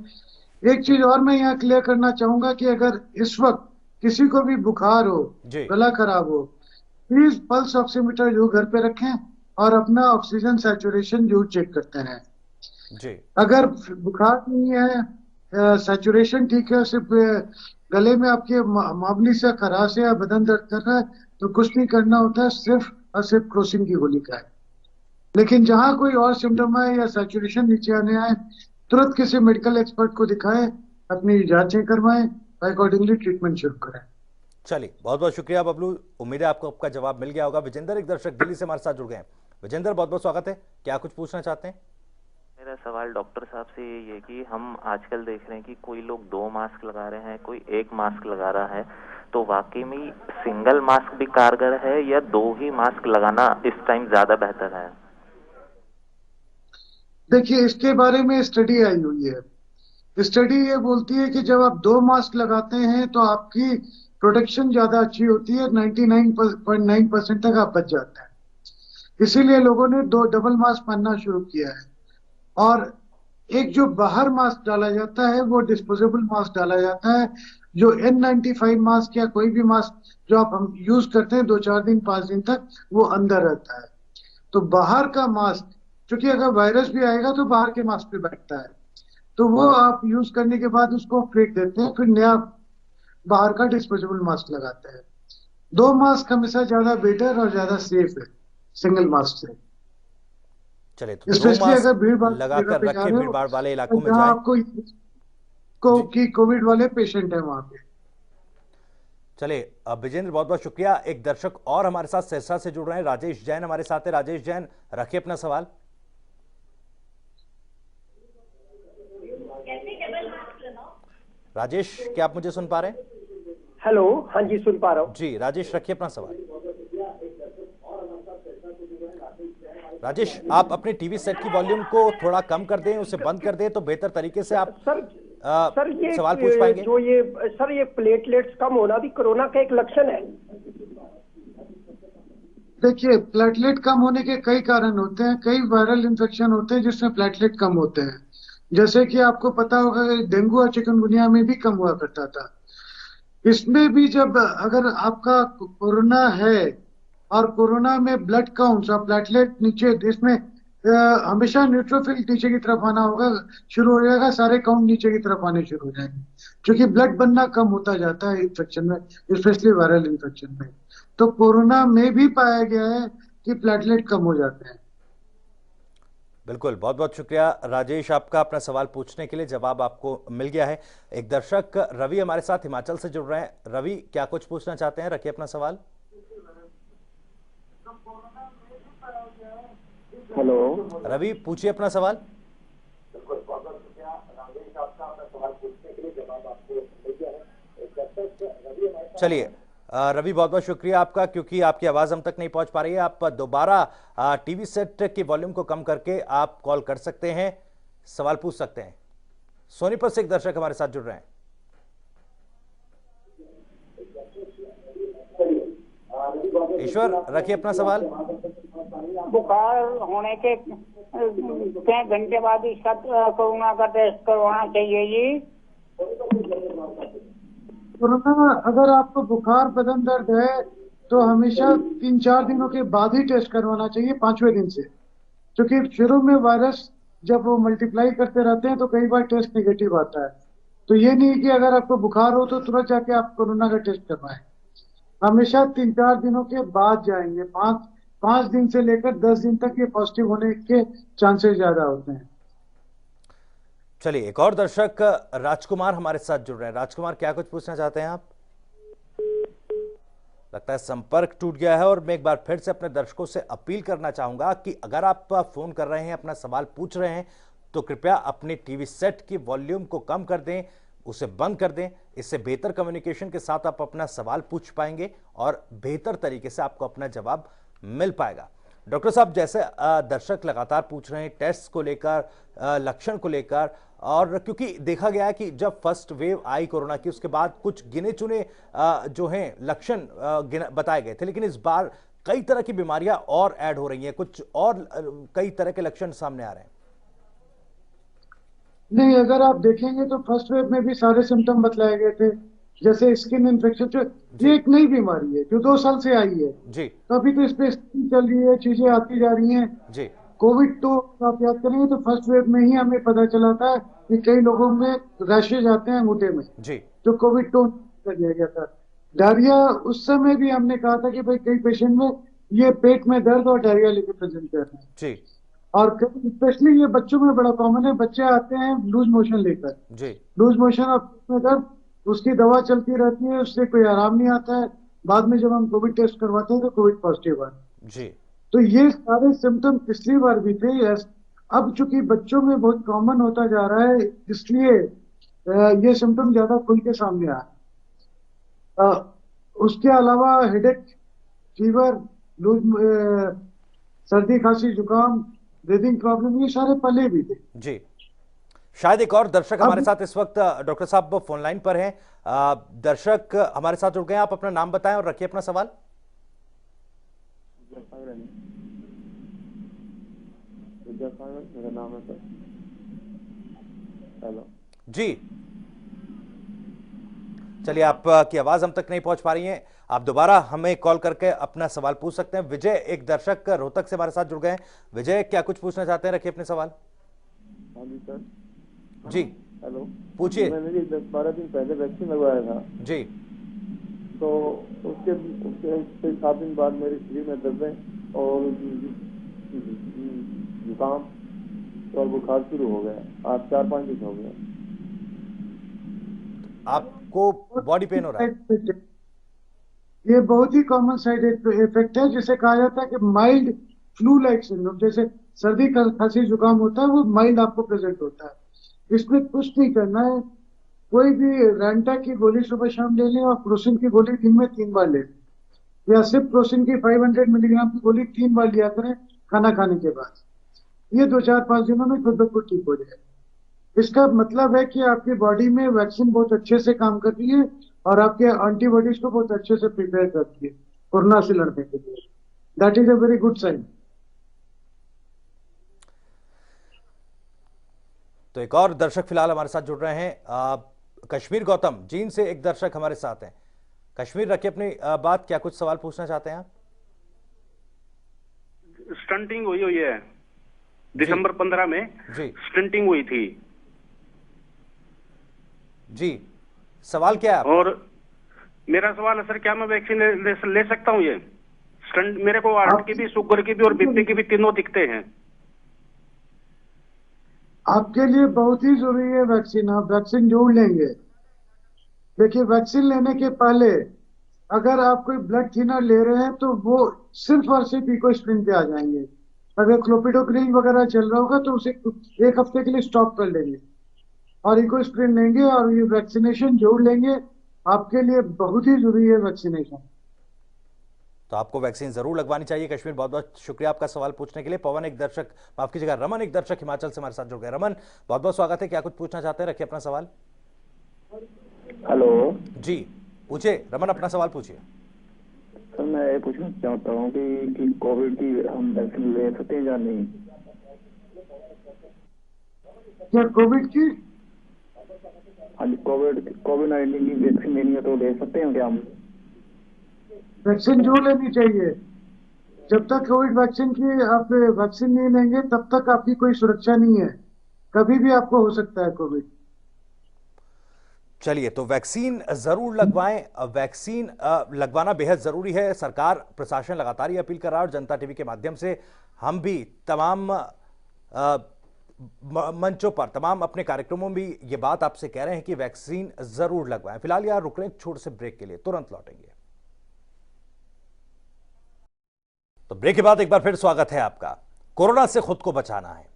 एक चीज और मैं यहाँ क्लियर करना चाहूंगा कि अगर इस वक्त किसी को भी बुखार हो, जी, गला खराब हो, प्लीज पल्स ऑक्सीमीटर जो घर पे रखें और अपना ऑक्सीजन सैचुरेशन जो चेक करते हैं। जी, अगर बुखार नहीं है, सैचुरेशन ठीक है, सिर्फ गले में आपके मामूली सा खराश है या बदन दर्द कर रहा है, तो कुछ नहीं करना होता है, सिर्फ और सिर्फ क्रोसिन की गोली का है। लेकिन जहां कोई और सिम्टम आए या सैचुरेशन नीचे आने आए, तुरंत किसी मेडिकल एक्सपर्ट को दिखाएं, अपनी जांचें करवाएं, अकॉर्डिंगली ट्रीटमेंट शुरू करें। चलिए, बहुत बहुत शुक्रिया बबलू। उम्मीद है आपको आपका जवाब मिल गया होगा। विजेंद्र, एक दर्शक दिल्ली से हमारे साथ जुड़ गए हैं। विजेंद्र, बहुत बहुत स्वागत है। क्या कुछ पूछना चाहते हैं? मेरा सवाल डॉक्टर साहब से यही है कि हम आजकल देख रहे हैं कि कोई लोग 2 मास्क लगा रहे हैं, कोई 1 मास्क लगा रहा है, तो वाकई में सिंगल मास्क भी कारगर है या 2 ही मास्क लगाना इस टाइम ज्यादा बेहतर है? देखिए, इसके बारे में स्टडी आई हुई है। स्टडी ये बोलती है कि जब आप 2 मास्क लगाते हैं तो आपकी प्रोटेक्शन ज्यादा अच्छी होती है, 99.9% तक आप बच जाते हैं। इसीलिए लोगों ने 2 डबल मास्क पहनना शुरू किया है। और एक जो बाहर मास्क डाला जाता है वो डिस्पोजेबल मास्क डाला जाता है। जो N95 मास्क या कोई भी मास्क जो आप हम यूज करते हैं 2-4 दिन 5 दिन तक, वो अंदर रहता है। तो बाहर का मास्क, क्योंकि अगर वायरस भी आएगा तो बाहर के मास्क पे बैठता है, तो वो आप यूज करने के बाद उसको फेंक देते हैं, फिर नया बाहर का डिस्पोजेबल मास्क लगाते हैं। 2 मास्क हमेशा ज्यादा बेटर और ज्यादा सेफ है सिंगल मास्क से। चलिए, तो 2 स्पेशली अगर मास्क भीड़ भाड़ लगाकर पे जा रखें, रहे भीड़ हो भाड़ वाले इलाकों में जहाँ जाएं। आपको की कोविड वाले पेशेंट है वहां पे। चलिए, अब विजेंद्र, बहुत बहुत शुक्रिया। एक दर्शक और हमारे साथ सिरसा से जुड़ रहे हैं। राजेश जैन हमारे साथ है। राजेश जैन, रखिए अपना सवाल। राजेश, क्या आप मुझे सुन पा रहे हैं? हेलो, हाँ जी, सुन पा रहा हूँ जी। राजेश, रखिए अपना सवाल। राजेश, आप अपने टीवी सेट की वॉल्यूम को थोड़ा कम कर दें, उसे बंद कर दें, तो बेहतर तरीके से आप सर ये सवाल पूछ पाएंगे। जो ये प्लेटलेट्स कम होना भी कोरोना का एक लक्षण है? देखिए, प्लेटलेट कम होने के कई कारण होते हैं, कई वायरल इन्फेक्शन होते हैं जिसमें प्लेटलेट कम होते हैं। जैसे कि आपको पता होगा कि डेंगू और चिकनगुनिया में भी कम हुआ करता था। इसमें भी जब अगर आपका कोरोना है और कोरोना में ब्लड काउंट्स और प्लेटलेट नीचे, इसमें हमेशा न्यूट्रोफिल नीचे की तरफ आना होगा, शुरू हो जाएगा, सारे काउंट नीचे की तरफ आने शुरू हो जाएंगे, क्योंकि ब्लड बनना कम होता जाता है इन्फेक्शन में, स्पेशली वायरल इन्फेक्शन में। तो कोरोना में भी पाया गया है कि प्लेटलेट कम हो जाते हैं। बिल्कुल, बहुत बहुत शुक्रिया राजेश आपका अपना सवाल पूछने के लिए, जवाब आपको मिल गया है। एक दर्शक रवि हमारे साथ हिमाचल से जुड़ रहे हैं। रवि, क्या कुछ पूछना चाहते हैं? रखिए अपना सवाल। हेलो रवि, पूछिए अपना सवाल। चलिए रवि, बहुत बहुत शुक्रिया आपका, क्योंकि आपकी आवाज हम तक नहीं पहुंच पा रही है। आप दोबारा टीवी सेट की वॉल्यूम को कम करके आप कॉल कर सकते हैं, सवाल पूछ सकते हैं। सोनीपत से एक दर्शक हमारे साथ जुड़ रहे हैं। ईश्वर, रखिए अपना सवाल। बुखार होने के कई घंटे बाद इसका कोरोना का टेस्ट करवाना चाहिए जी? कोरोना, अगर आपको बुखार, बदन दर्द है तो हमेशा 3-4 दिनों के बाद ही टेस्ट करवाना चाहिए, 5वें दिन से, क्योंकि शुरू में वायरस जब वो मल्टीप्लाई करते रहते हैं तो कई बार टेस्ट नेगेटिव आता है। तो ये नहीं कि अगर आपको बुखार हो तो तुरंत जाके आप कोरोना का टेस्ट करवाएं, हमेशा 3-4 दिनों के बाद जाएंगे। 5 दिन से लेकर 10 दिन तक ये पॉजिटिव होने के चांसेस ज्यादा होते हैं। चलिए, एक और दर्शक राजकुमार हमारे साथ जुड़ रहे हैं। राजकुमार, क्या कुछ पूछना चाहते हैं आप? लगता है संपर्क टूट गया है, और मैं एक बार फिर से अपने दर्शकों से अपील करना चाहूंगा कि अगर आप फोन कर रहे हैं, अपना सवाल पूछ रहे हैं, तो कृपया अपने टीवी सेट की वॉल्यूम को कम कर दें, उसे बंद कर दें। इससे बेहतर कम्युनिकेशन के साथ आप अपना सवाल पूछ पाएंगे और बेहतर तरीके से आपको अपना जवाब मिल पाएगा। डॉक्टर साहब, जैसे दर्शक लगातार पूछ रहे हैं टेस्ट को लेकर, लक्षण को लेकर, और क्योंकि देखा गया है कि जब फर्स्ट वेव आई कोरोना की, उसके बाद कुछ गिने चुने जो हैं लक्षण बताए गए थे, लेकिन इस बार कई तरह की बीमारियां और ऐड हो रही हैं, कुछ और कई तरह के लक्षण सामने आ रहे हैं। नहीं, अगर आप देखेंगे तो फर्स्ट वेव में भी सारे सिम्टम बतलाए गए थे, जैसे स्किन इन्फेक्शन, जो ये एक नई बीमारी है जो 2 साल से आई है जी। तो अभी तो इस पे चल रही है, चीजें आती जा रही हैं जी। कोविड तो आप याद करेंगे तो फर्स्ट वेव में ही हमें पता चला था कि कई लोगों में रैशेज आते हैं अंगूठे में जी, जो कोविड तो कर दिया गया था। डायरिया, उस समय भी हमने कहा था कि भाई कई पेशेंट में ये पेट में दर्द और डायरिया लेके प्रेजेंट कर रहे हैं जी। और स्पेशली ये बच्चों में बड़ा कॉमन है, बच्चे आते हैं लूज मोशन लेकर जी, लूज मोशन और पेट में दर्द, उसकी दवा चलती रहती है, उससे कोई आराम नहीं आता है, बाद में जब हम कोविड टेस्ट करवाते हैं तो कोविड पॉजिटिव है जी। तो ये सारे सिम्टम पिछली बार भी थे। अब चूंकि बच्चों में बहुत कॉमन होता जा रहा है, इसलिए ये सिम्टम ज्यादा खुल के सामने आए। उसके अलावा हेडेक, फीवर, सर्दी, खांसी, जुकाम, ब्रीदिंग प्रॉब्लम, ये सारे पहले भी थे जी। शायद एक और दर्शक हमारे साथ इस वक्त डॉक्टर साहब फोन लाइन पर हैं। दर्शक हमारे साथ जुड़ गए हैं, आप अपना नाम बताएं और रखिए अपना सवाल। मेरा नाम है सर। हेलो जी, चलिए, आपकी आवाज हम तक नहीं पहुंच पा रही है, आप दोबारा हमें कॉल करके अपना सवाल पूछ सकते हैं। विजय, एक दर्शक रोहतक से हमारे साथ जुड़ गए हैं। विजय, क्या कुछ पूछना चाहते हैं? रखिए अपने सवाल। हाँ जी सर। जी, हेलो, पूछिए। मैंने 10-12 दिन पहले वैक्सीन लगवाया था जी, तो उसके 7 दिन बाद मेरे शरीर में दर्द और जुकाम और बुखार शुरू हो गया। आज 4-5 दिन हो गया। आपको बॉडी पेन हो रहा है? ये बहुत ही कॉमन साइड इफेक्ट है, जिसे कहा जाता है कि माइल्ड फ्लू लाइक सिंड्रोम। जैसे सर्दी, खांसी, जुकाम होता है, वो माइल्ड आपको प्रेजेंट होता है। इसमें कुछ नहीं करना है, कोई भी रैंटा की गोली सुबह शाम ले लें और प्रोसिन की गोली दिन में 3 बार ले लें, या सिर्फ प्रोसिन की 500 मिलीग्राम की गोली 3 बार लिया करें खाना खाने के बाद। ये 2-4-5 दिनों में खुद ब खुद ठीक हो जाए। इसका मतलब है कि आपकी बॉडी में वैक्सीन बहुत अच्छे से काम कर रही है और आपके एंटीबॉडीज को बहुत अच्छे से प्रिपेयर करती है कोरोना से लड़ने के लिए। That is a very good sign. तो एक और दर्शक फिलहाल हमारे साथ जुड़ रहे हैं, कश्मीर गौतम जींद से एक दर्शक हमारे साथ हैं। कश्मीर, रखिए अपनी बात, क्या कुछ सवाल पूछना चाहते हैं आप? स्टंटिंग हुई है दिसंबर 15 में जी स्टंटिंग हुई थी जी, सवाल क्या है? और मेरा सवाल है सर, क्या मैं वैक्सीन ले सकता हूँ? ये स्टंट मेरे को हार्ट की भी, शुगर की भी और बीपी की भी तीनों दिखते हैं। आपके लिए बहुत ही जरूरी है वैक्सीन। आप वैक्सीन जरूर लेंगे। देखिए, वैक्सीन लेने के पहले अगर आप कोई ब्लड थिनर ले रहे हैं तो वो सिर्फ और सिर्फ इकोस्प्रिन पे आ जाएंगे। अगर क्लोपिडोग्रिल वगैरह चल रहा होगा तो उसे एक हफ्ते के लिए स्टॉप कर लेंगे और इकोस्प्रिन लेंगे और ये वैक्सीनेशन जरूर लेंगे। आपके लिए बहुत ही जरूरी है वैक्सीनेशन। तो आपको वैक्सीन जरूर लगवानी चाहिए। कश्मीर, बहुत बहुत शुक्रिया आपका सवाल पूछने के लिए। पवन एक दर्शक, माफ कीजिएगा, रमन एक दर्शक हिमाचल से हमारे साथ जुड़ गए। रमन, बहुत बहुत स्वागत है। क्या कुछ पूछना चाहते हैं? रखिए अपना सवाल। हेलो जी, पूछिए रमन, अपना सवाल पूछिए। सर, मैं ये पूछना चाहता हूँ कि कोविड की हम वैक्सीन ले सकते हैं या नहीं? क्या कोविड की? हाँ जी, कोविड-19 की वैक्सीन लेनी है तो ले सकते हैं क्या हम? वैक्सीन जो लेनी चाहिए। जब तक कोविड वैक्सीन की आप वैक्सीन नहीं लेंगे तब तक आपकी कोई सुरक्षा नहीं है। कभी भी आपको हो सकता है कोविड। चलिए, तो वैक्सीन जरूर लगवाएं। वैक्सीन लगवाना बेहद जरूरी है। सरकार, प्रशासन लगातार ये अपील कर रहा है और जनता टीवी के माध्यम से हम भी तमाम मंचों पर, तमाम अपने कार्यक्रमों में भी ये बात आपसे कह रहे हैं कि वैक्सीन जरूर लगवाएं। फिलहाल यार रुक रहे हैं छोटे से ब्रेक के लिए, तुरंत लौटेंगे। तो ब्रेक के बाद एक बार फिर स्वागत है आपका। कोरोना से खुद को बचाना है।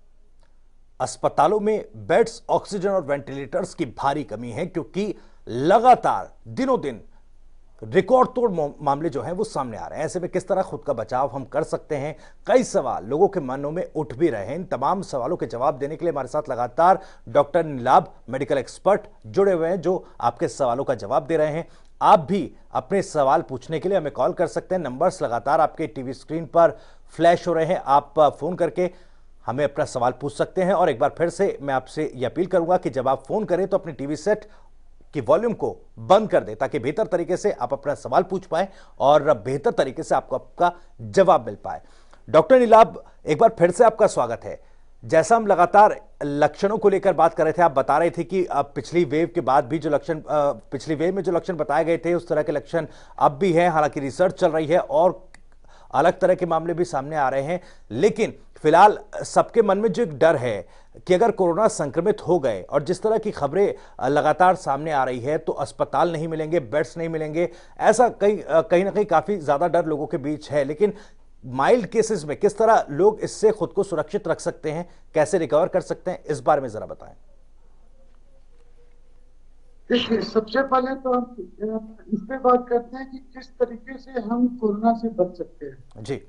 अस्पतालों में बेड्स, ऑक्सीजन और वेंटिलेटर्स की भारी कमी है क्योंकि लगातार दिनों दिन रिकॉर्ड तोड़ मामले जो हैं वो सामने आ रहे हैं। ऐसे में किस तरह खुद का बचाव हम कर सकते हैं, कई सवाल लोगों के मनों में उठ भी रहे हैं। इन तमाम सवालों के जवाब देने के लिए हमारे साथ लगातार डॉक्टर नीलाभ, मेडिकल एक्सपर्ट, जुड़े हुए हैं जो आपके सवालों का जवाब दे रहे हैं। आप भी अपने सवाल पूछने के लिए हमें कॉल कर सकते हैं। नंबर्स लगातार आपके टीवी स्क्रीन पर फ्लैश हो रहे हैं। आप फोन करके हमें अपना सवाल पूछ सकते हैं। और एक बार फिर से मैं आपसे यह अपील करूंगा कि जब आप फोन करें तो अपने टीवी सेट की वॉल्यूम को बंद कर दें ताकि बेहतर तरीके से आप अपना सवाल पूछ पाए और बेहतर तरीके से आपको आपका जवाब मिल पाए। डॉक्टर नीलाभ, एक बार फिर से आपका स्वागत है। जैसा हम लगातार लक्षणों को लेकर बात कर रहे थे, आप बता रहे थे कि पिछली वेव के बाद भी जो लक्षण, पिछली वेव में जो लक्षण बताए गए थे उस तरह के लक्षण अब भी हैं। हालांकि रिसर्च चल रही है और अलग तरह के मामले भी सामने आ रहे हैं, लेकिन फिलहाल सबके मन में जो एक डर है कि अगर कोरोना संक्रमित हो गए और जिस तरह की खबरें लगातार सामने आ रही है तो अस्पताल नहीं मिलेंगे, बेड्स नहीं मिलेंगे, ऐसा कहीं ना कहीं काफी ज्यादा डर लोगों के बीच है। लेकिन माइल्ड केसेस में किस तरह लोग इससे खुद को सुरक्षित रख सकते हैं, कैसे रिकवर कर सकते हैं, इस बारे में जरा बताएं। देखिए, सबसे पहले तो हम इस पे बात करते हैं कि किस तरीके से हम कोरोना से बच सकते हैं। जी,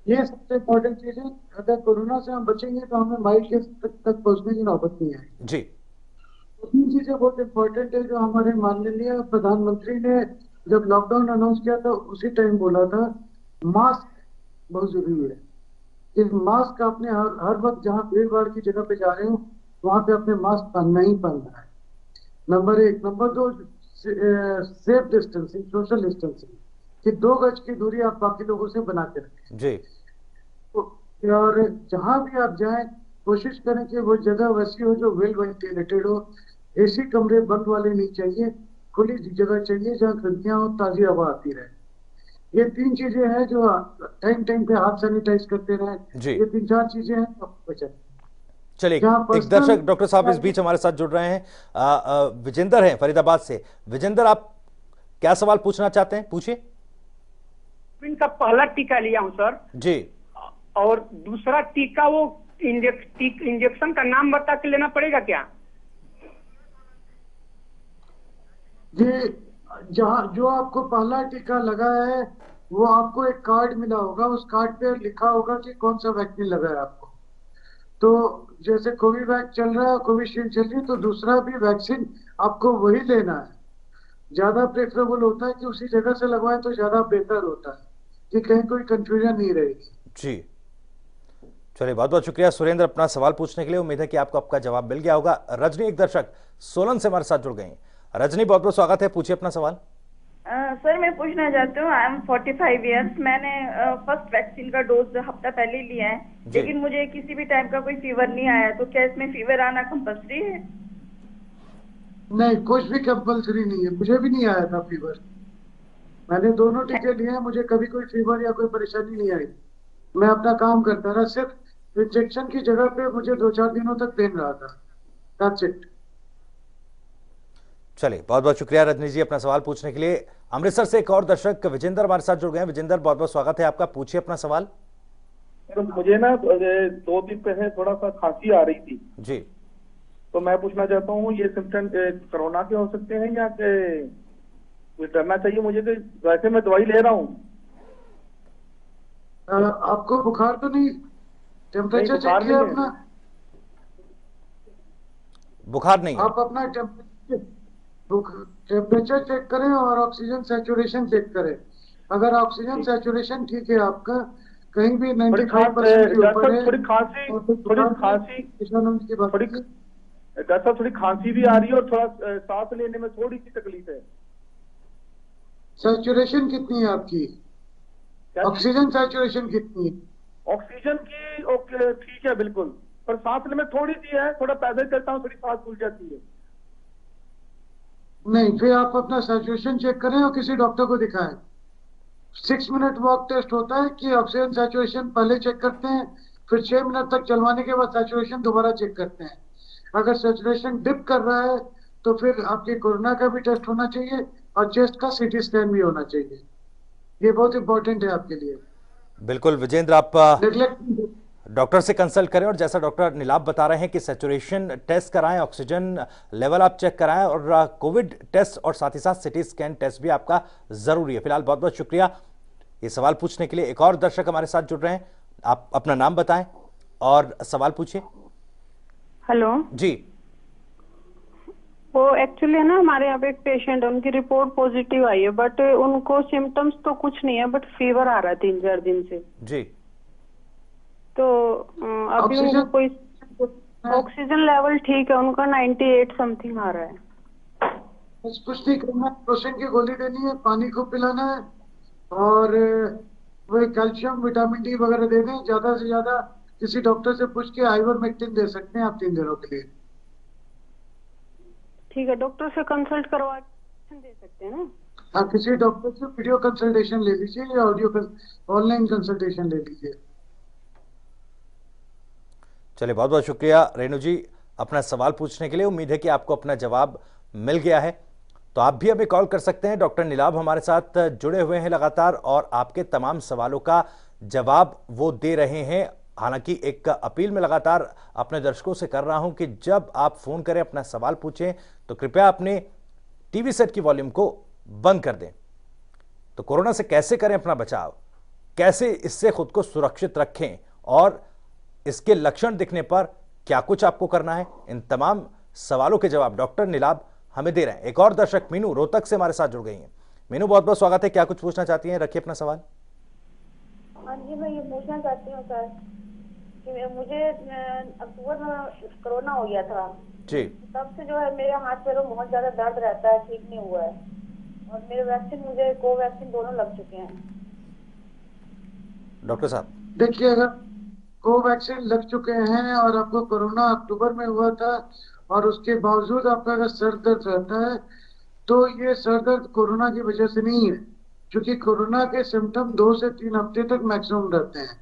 ये सबसे इम्पोर्टेंट चीज है। अगर कोरोना से हम बचेंगे तो हमें माइल्ड केस तक पहुंचने की नौबत नहीं आएगी। जी, तो तीन चीजें बहुत इम्पोर्टेंट है जो हमारे माननीय प्रधानमंत्री ने जब लॉकडाउन अनाउंस किया था उसी टाइम बोला था, मास्क बहुत जरूरी है। इस मास्क आपने हर वक्त जहाँ भीड़ भाड़ की जगह पे जा रहे हो वहां पे अपने मास्क पहनना ही पहनना है, number 1। Number 2, safe distancing, social distancing, कि 2 गज की दूरी आप बाकी लोगों से बना के रखें। जी। और जहां भी आप जाएं कोशिश करें कि वो जगह वैसी हो जो वेल वेंटिलेटेड हो। एसी कमरे बंद वाले नहीं चाहिए, खुली जगह चाहिए जहाँ खिड़कियां हो, ताजी हवा आती रहे। ये 3 चीजें हैं जो टाइम टाइम पे हाथ सैनिटाइज करते रहे। ये 3-4 चीजें हैं तो बचत। चलिए, एक दर्शक डॉक्टर साहब इस बीच हमारे साथ जुड़ रहे हैं। विजेंद्र हैं फरीदाबाद से। विजेंद्र, आप क्या सवाल पूछना चाहते हैं, पूछिए। इनका पहला टीका लिया हूं सर जी, और दूसरा टीका वो इंजेक्शन का नाम बता के लेना पड़ेगा क्या? जी, जहाँ जो आपको पहला टीका लगा है वो आपको एक कार्ड मिला होगा, उस कार्ड पे लिखा होगा कि कौन सा वैक्सीन लगा है आपको। तो जैसे कोविवैक्स चल रहा है, कोविशील्ड चल रही है, तो दूसरा भी वैक्सीन आपको वही लेना है। ज्यादा प्रेफरेबल होता है कि उसी जगह से लगवाएं तो ज्यादा बेहतर होता है। कि कहीं कोई कंफ्यूजन नहीं रहेगी। जी चलिए, बहुत बहुत शुक्रिया सुरेंद्र अपना सवाल पूछने के लिए। उम्मीद है कि आपको आपका जवाब मिल गया होगा। रजनी, एक दर्शक सोलन से हमारे साथ जुड़ गई। रजनी, बहुत बहुत स्वागत है, पूछिए अपना सवाल। सर मैं पूछना चाहती हूँ, आई एम 45 ईयर्स। मैंने फर्स्ट वैक्सीन का डोज हफ्ता पहले लिया है, लेकिन मुझे किसी भी टाइप का कोई फीवर नहीं आया, तो क्या इसमें फीवर आना कंपल्सरी है? नहीं, कुछ भी कंपल्सरी नहीं है, मुझे भी नहीं आया था फीवर। मैंने दोनों टीके लिए हैं, मुझे कभी कोई फीवर या कोई परेशानी नहीं आई। मैं अपना काम करता रहा, सिर्फ इंजेक्शन की जगह पे मुझे 2-4 दिनों तक पेन रहा था। That's it. चलिए, बहुत बहुत शुक्रिया रजनी जी अपना सवाल पूछने के लिए। अमृतसर से एक और दर्शक विजेंद्र हमारे साथ जुड़ गए हैं। विजेंद्र, बहुत बहुत स्वागत है आपका, पूछिए अपना सवाल। मुझे ना 2 दिन पहले थोड़ा सा खांसी आ रही थी जी, तो मैं पूछना चाहता हूँ ये सिम्टम कोरोना के हो सकते हैं या डरना चाहिए मुझे? तो वैसे मैं दवाई ले रहा हूँ। आपको बुखार तो नहीं? टेम्परेचर चेक किया अपना? बुखार नहीं है। आप अपना टेम्परेचर चेक करें और ऑक्सीजन सैचुरेशन चेक करें। अगर ऑक्सीजन सैचुरेशन ठीक है आपका, कहीं भी 95% के ऊपर है, थोड़ी खांसी भी आ रही है और थोड़ा सांस लेने में थोड़ी सी तकलीफ है। सैचुरेशन कितनी है आपकी? ऑक्सीजन सैचुरेशन कितनी है? ऑक्सीजन की ठीक है बिल्कुल, पर सांस लेने में थोड़ी सी है, थोड़ा पैदल चलता हूँ, थोड़ी सांस फूल जाती है। नहीं, फिर आप अपना सैचुरेशन चेक करें और किसी डॉक्टर को दिखाएं। 6 मिनट वॉक टेस्ट होता है कि ऑक्सीजन सैचुरेशन पहले चेक करते हैं, फिर 6 मिनट तक चलवाने के बाद सैचुरेशन दोबारा चेक करते हैं। अगर सैचुरेशन डिप कर रहा है तो फिर आपके कोरोना का भी टेस्ट होना चाहिए और चेस्ट का सीटी स्कैन भी होना चाहिए। ये बहुत इंपॉर्टेंट है आपके लिए। बिल्कुल विजेंद्र, आप डॉक्टर से कंसल्ट करें और जैसा डॉक्टर नीलाभ बता रहे हैं कि सैचुरेशन टेस्ट कराएं, ऑक्सीजन लेवल आप चेक कराएं और कोविड टेस्ट और साथ ही साथ सिटी स्कैन टेस्ट भी आपका जरूरी है। फिलहाल बहुत बहुत शुक्रिया ये सवाल पूछने के लिए। एक और दर्शक हमारे साथ जुड़ रहे हैं, आप अपना नाम बताएं और सवाल पूछिए। हेलो जी, वो एक्चुअली है ना, हमारे यहाँ पे एक पेशेंट है, उनकी रिपोर्ट पॉजिटिव आई है, बट उनको सिम्टम्स तो कुछ नहीं है, बट फीवर आ रहा है 3-4 दिन से जी। तो अभी उनको कोई ऑक्सीजन लेवल ठीक है, उनका 98 समथिंग आ रहा है। बस कुछ नहीं करना है, प्रोसिन की गोली देनी है, पानी को पिलाना है और वही कैल्शियम विटामिन डी वगैरह दे दें। ज्यादा से ज्यादा किसी डॉक्टर से पूछ के आइवरमेक्टिन दे सकते हैं आप 3 दिनों के लिए। ठीक है, डॉक्टर से कंसल्ट करवा के दे सकते हैं ना? आप किसी डॉक्टर से वीडियो कंसल्टेशन ले लीजिए या ऑनलाइन कंसल्टेशन ले लीजिए। चलिए, बहुत बहुत शुक्रिया रेणु जी अपना सवाल पूछने के लिए। उम्मीद है कि आपको अपना जवाब मिल गया है। तो आप भी हमें कॉल कर सकते हैं। डॉक्टर नीलाभ हमारे साथ जुड़े हुए हैं लगातार और आपके तमाम सवालों का जवाब वो दे रहे हैं। हालांकि एक अपील में लगातार अपने दर्शकों से कर रहा हूं कि जब आप फोन करें, अपना सवाल पूछें, तो कृपया अपने टीवी सेट की वॉल्यूम को बंद कर दें। तो कोरोना से कैसे करें अपना बचाव, कैसे इससे खुद को सुरक्षित रखें और इसके लक्षण दिखने पर क्या कुछ आपको करना है, इन तमाम सवालों के जवाब डॉक्टर नीलाभ हमें दे रहे हैं। एक और दर्शक मीनू रोहतक से हमारे साथ जुड़ गई हैं। मीनू, बहुत बहुत स्वागत है, क्या कुछ पूछना चाहती हैं? रखिए अपना सवाल। हाँ जी, मैं ये पूछना चाहती हूँ सर कि मुझे अक्टूबर में कोरोना हो गया था जी। तब से जो है मेरे हाथ पैरों में बहुत ज्यादा दर्द रहता है, ठीक नहीं हुआ है और मेरे वैक्सीन, मुझे कोवैक्सीन दोनों लग चुके हैं। डॉक्टर साहब देखिए, अगर कोवैक्सीन लग चुके हैं और आपको कोरोना अक्टूबर में हुआ था और उसके बावजूद आपका अगर सर दर्द रहता है तो ये सर दर्द कोरोना की वजह से नहीं है, क्योंकि कोरोना के सिम्टम 2 से 3 हफ्ते तक मैक्सिमम रहते हैं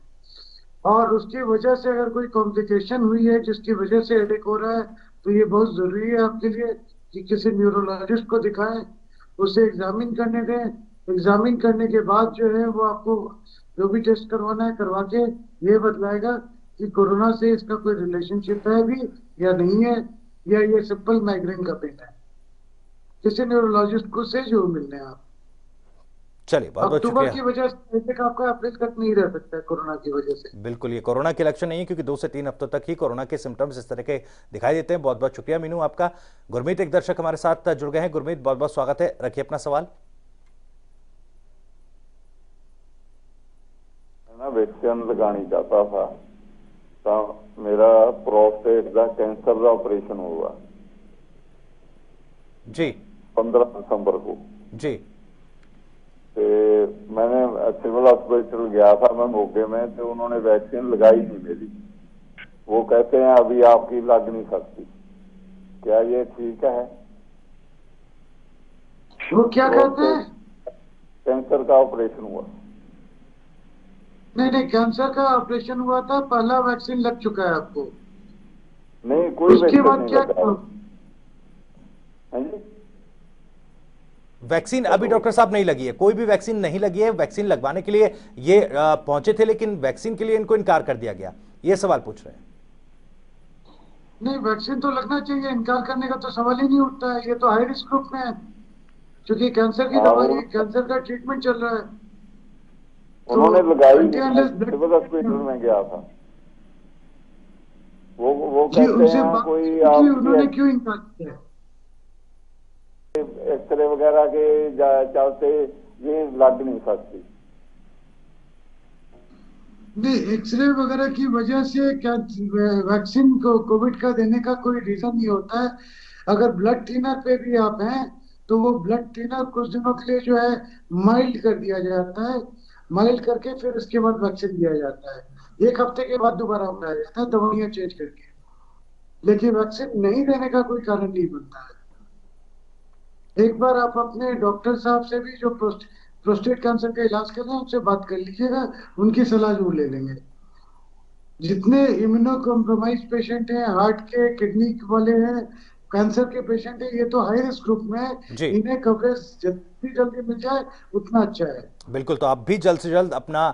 और उसकी वजह से अगर कोई कॉम्प्लिकेशन हुई है जिसकी वजह से हेडेक हो रहा है तो ये बहुत जरूरी है आपके लिए कि किसी न्यूरोलॉजिस्ट को दिखाएं, उसे एग्जामिन करने दें। एग्जामिन करने के बाद जो है वो आपको जो भी टेस्ट करवाना है करवा के ये बतलाएगा कि कोरोना से इसका कोई रिलेशनशिप है भी या नहीं है, या ये सिंपल माइग्रेन का पेन है। किसी न्यूरोलॉजिस्ट को से जो मिलने आप। चलिए, बहुत बहुत शुक्रिया। अक्टूबर की वजह से आपका अप्रैल तक नहीं रह सकता है कोरोना की वजह से। बिल्कुल, ये कोरोना के लक्षण नहीं है क्योंकि 2 से 3 हफ्तों तक ही कोरोना के सिम्टम्स इस तरह के दिखाई देते हैं। बहुत बहुत शुक्रिया मीनू आपका। गुरमीत एक दर्शक हमारे साथ जुड़ गए हैं। गुरमीत, बहुत बहुत स्वागत है, रखिए अपना सवाल। ना वैक्सीन लगानी चाहता था, तो मेरा प्रोस्टेट का कैंसर का ऑपरेशन हुआ जी 15 दिसंबर को जी। ते मैंने सिविल हॉस्पिटल गया था मैं मोगे में, तो उन्होंने वैक्सीन लगाई नहीं मेरी। वो कहते हैं अभी आपकी लग नहीं सकती। क्या ये ठीक है? वो क्या कहते हैं? कैंसर का ऑपरेशन हुआ। नहीं नहीं, कैंसर का ऑपरेशन हुआ था, पहला वैक्सीन लग चुका है आपको। नहीं, कोई उसके बाद नहीं क्या लगा। हाँ जी? वैक्सीन अभी डॉक्टर साहब नहीं लगी है, कोई भी वैक्सीन नहीं लगी है। वैक्सीन लगवाने के लिए ये पहुंचे थे, लेकिन वैक्सीन के लिए इनको इनकार कर दिया गया, ये सवाल पूछ रहे हैं। नहीं, वैक्सीन तो लगना चाहिए, इनकार करने का तो सवाल ही नहीं उठता है। ये तो हाई रिस्क ग्रुप में है, क्योंकि कैंसर की दवाई, कैंसर का ट्रीटमेंट चल रहा है। उन्होंने लगाई नहीं, सिविल हॉस्पिटल में गया था। वो कहते हैं कोई उन्होंने क्यों इनकार किया? एक्सरे वगैरह के चलते ये लग नहीं सकती। नहीं, एक्सरे वगैरह की वजह से क्या वैक्सीन को कोविड का देने का कोई रीजन नहीं होता है। अगर ब्लड थिनर पे भी आप हैं तो वो ब्लड थिनर कुछ दिनों के लिए जो है माइल्ड कर दिया जाता है, माइल्ड करके फिर उसके बाद वैक्सीन दिया जाता है। 1 हफ्ते के बाद दोबारा बनाया जाता है दवाइयां चेंज करके, लेकिन वैक्सीन नहीं देने का कोई कारण नहीं बनता है। एक बार आप अपने डॉक्टर साहब से भी जो प्रोस्टेट कैंसर का इलाज कर रहे हैं उनसे बात कर लीजिएगा, उनकी सलाह जरूर ले लेंगे। जितने इम्यूनो कॉम्प्रोमाइज पेशेंट हैं, हार्ट के, किडनी वाले हैं, कैंसर के पेशेंट हैं, ये तो हाई रिस्क ग्रुप में है। इन्हें कवरेज जितनी जल्दी मिल जाए उतना अच्छा है। बिल्कुल, तो आप भी जल्द से जल्द अपना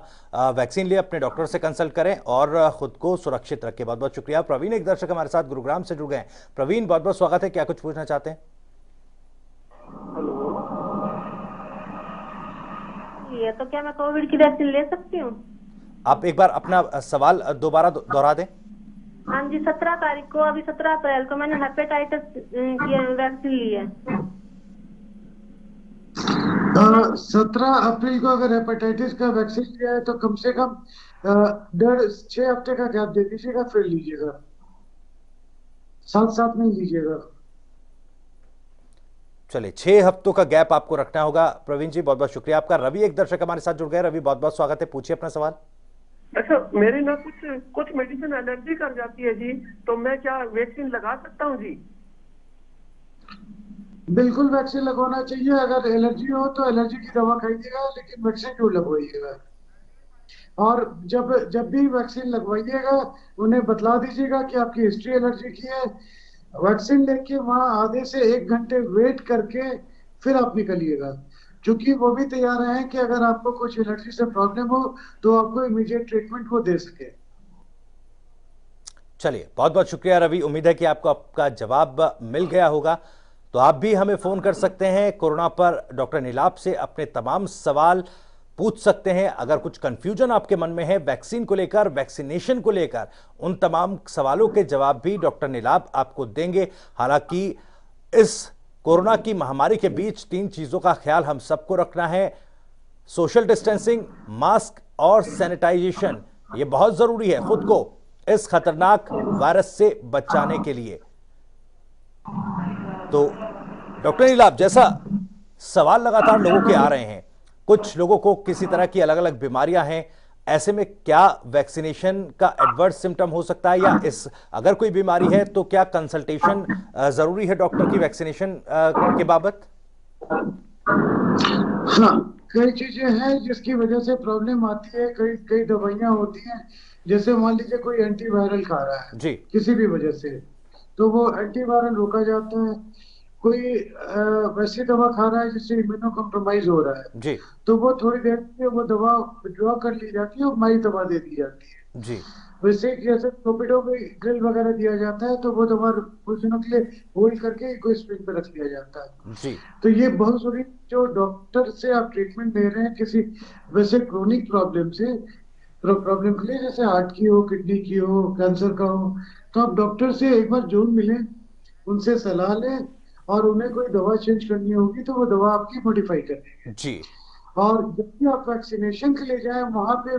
वैक्सीन लिए अपने डॉक्टर से कंसल्ट करें और खुद को सुरक्षित रखें। बहुत बहुत शुक्रिया। प्रवीण एक दर्शक हमारे साथ गुरुग्राम से जुड़ गए हैं। प्रवीण, बहुत बहुत स्वागत है, क्या कुछ पूछना चाहते हैं? ये तो क्या मैं कोविड की वैक्सीन ले सकती हूँ? आप एक बार अपना सवाल दोबारा दोहरा दें। हाँ जी, 17 तारीख को, अभी 17 अप्रैल को मैंने हेपेटाइटिस की वैक्सीन ली है। 17 अप्रैल को अगर हेपेटाइटिस का वैक्सीन लिया है तो कम से कम 6 हफ्ते का गैप दे दीजिएगा, फिर लीजिएगा, साथ साथ नहीं लीजिएगा। चलिए, 6 हफ्तों का गैप आपको रखना होगा। प्रवीण जी, बहुत बहुत शुक्रिया आपका। रवि एक दर्शक हमारे साथ जुड़ गए। रवि, बहुत बहुत स्वागत है, पूछिए अपना सवाल। अच्छा, मेरी ना कुछ मेडिसिन एलर्जी कर जाती है जी, तो मैं क्या वैक्सीन लगा सकता हूँ जी? बिल्कुल वैक्सीन लगवाना चाहिए। अगर एलर्जी हो तो एलर्जी की दवा खाइएगा, लेकिन वैक्सीन जरूर लगवाइएगा। और जब भी वैक्सीन लगवाइएगा उन्हें बतला दीजिएगा कि आपकी हिस्ट्री एलर्जी की है। वैक्सीन लेके वहां आधे से 1 घंटे वेट करके फिर आप निकलिएगा, क्योंकि वो भी तैयार हैं कि अगर आपको कुछ एलर्जी से प्रॉब्लम हो तो आपको इमीडिएट ट्रीटमेंट वो दे सके। चलिए, बहुत बहुत शुक्रिया रवि। उम्मीद है कि आपको आपका जवाब मिल गया होगा। तो आप भी हमें फोन कर सकते हैं कोरोना पर, डॉक्टर नीलाभ से अपने तमाम सवाल पूछ सकते हैं। अगर कुछ कंफ्यूजन आपके मन में है वैक्सीन को लेकर, वैक्सीनेशन को लेकर, उन तमाम सवालों के जवाब भी डॉक्टर नीलाभ आपको देंगे। हालांकि इस कोरोना की महामारी के बीच 3 चीजों का ख्याल हम सबको रखना है। सोशल डिस्टेंसिंग, मास्क और सैनिटाइजेशन, ये बहुत जरूरी है खुद को इस खतरनाक वायरस से बचाने के लिए। तो डॉक्टर नीलाभ, जैसा सवाल लगातार लोगों के आ रहे हैं, कुछ लोगों को किसी तरह की अलग अलग बीमारियां हैं, ऐसे में क्या वैक्सीनेशन का एडवर्स सिम्टम हो सकता है, या इस अगर कोई बीमारी है तो क्या कंसल्टेशन जरूरी है डॉक्टर की वैक्सीनेशन के बाबत? हाँ, कई चीजें हैं जिसकी वजह से प्रॉब्लम आती है। कई दवाइयां होती हैं, जैसे मान लीजिए कोई एंटीवायरल खा रहा है जी, किसी भी वजह से, तो वो एंटीवायरल रोका जाता है। कोई वैसी दवा खा रहा है जिससे इम्यूनो कॉम्प्रोमाइज हो रहा है जी, तो वो थोड़ी देर में वो दवा विड्रॉ कर ली जाती है और नई दवा दे दी जाती है जी। वैसे जैसे टोपिडो में ड्रिल वगैरह दिया जाता है तो वो दवा कुछ दिनों के लिए होल्ड करके कोई स्प्रिंग पे रख दिया जाता है जी। तो ये बहुत जरूरी, जो डॉक्टर से आप ट्रीटमेंट दे रहे हैं किसी वैसे क्रोनिक प्रॉब्लम के लिए, जैसे हार्ट की हो, किडनी की हो, कैंसर का हो, तो आप डॉक्टर से एक बार जरूर मिलें, उनसे सलाह लें और उन्हें कोई दवा चेंज करनी होगी तो वो दवा आपकी मॉडिफाई कर देंगे जी। और जब भी आप वैक्सीनेशन के लिए जाएं वहां पे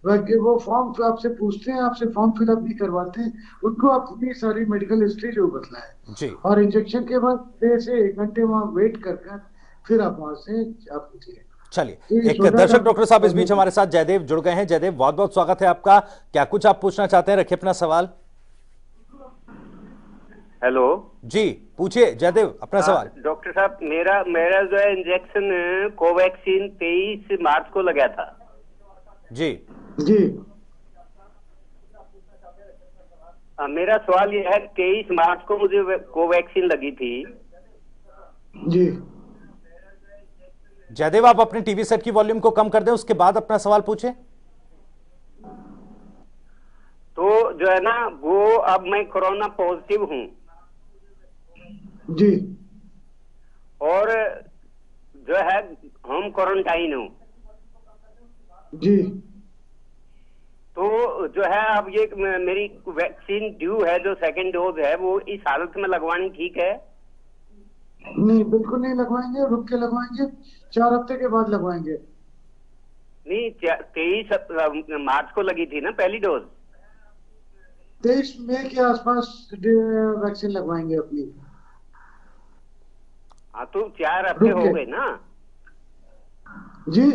वो फॉर्म आपसे पूछते हैं, आपसे फॉर्म फिलअप नहीं करवाते हैं, उनको अपनी सारी मेडिकल हिस्ट्री जो बतलाए जी, और इंजेक्शन के बाद 1 से 1 घंटे वहाँ वेट कर फिर आप वहां से आप निकले। चलिए एक दर्शक डॉक्टर साहब इस बीच हमारे साथ जयदेव जुड़ गए हैं। जयदेव, बहुत बहुत स्वागत है आपका। क्या कुछ आप पूछना चाहते हैं? रखिए अपना सवाल। हेलो जी, पूछिए जयदेव अपना सवाल। डॉक्टर साहब, मेरा जो है इंजेक्शन कोवैक्सीन 23 मार्च को लगा था। जी जी, मेरा सवाल ये है, 23 मार्च को मुझे कोवैक्सीन लगी थी। जी जयदेव, आप अपने टीवी सेट की वॉल्यूम को कम कर दें, उसके बाद अपना सवाल पूछें। तो जो है ना वो अब मैं कोरोना पॉजिटिव हूँ जी, और जो है होम क्वारंटाइन हूँ जी। तो जो है अब ये मेरी वैक्सीन ड्यू है, जो सेकंड डोज है वो इस हालत में लगवानी ठीक है? नहीं, बिल्कुल नहीं लगवाएंगे, रुक के लगवाएंगे, 4 हफ्ते के बाद लगवाएंगे। नहीं, 23 मार्च को लगी थी ना पहली डोज। 23 मई के आसपास वैक्सीन लगवाएंगे अपनी। हाँ, तो 4 हफ्ते हो गए ना जी,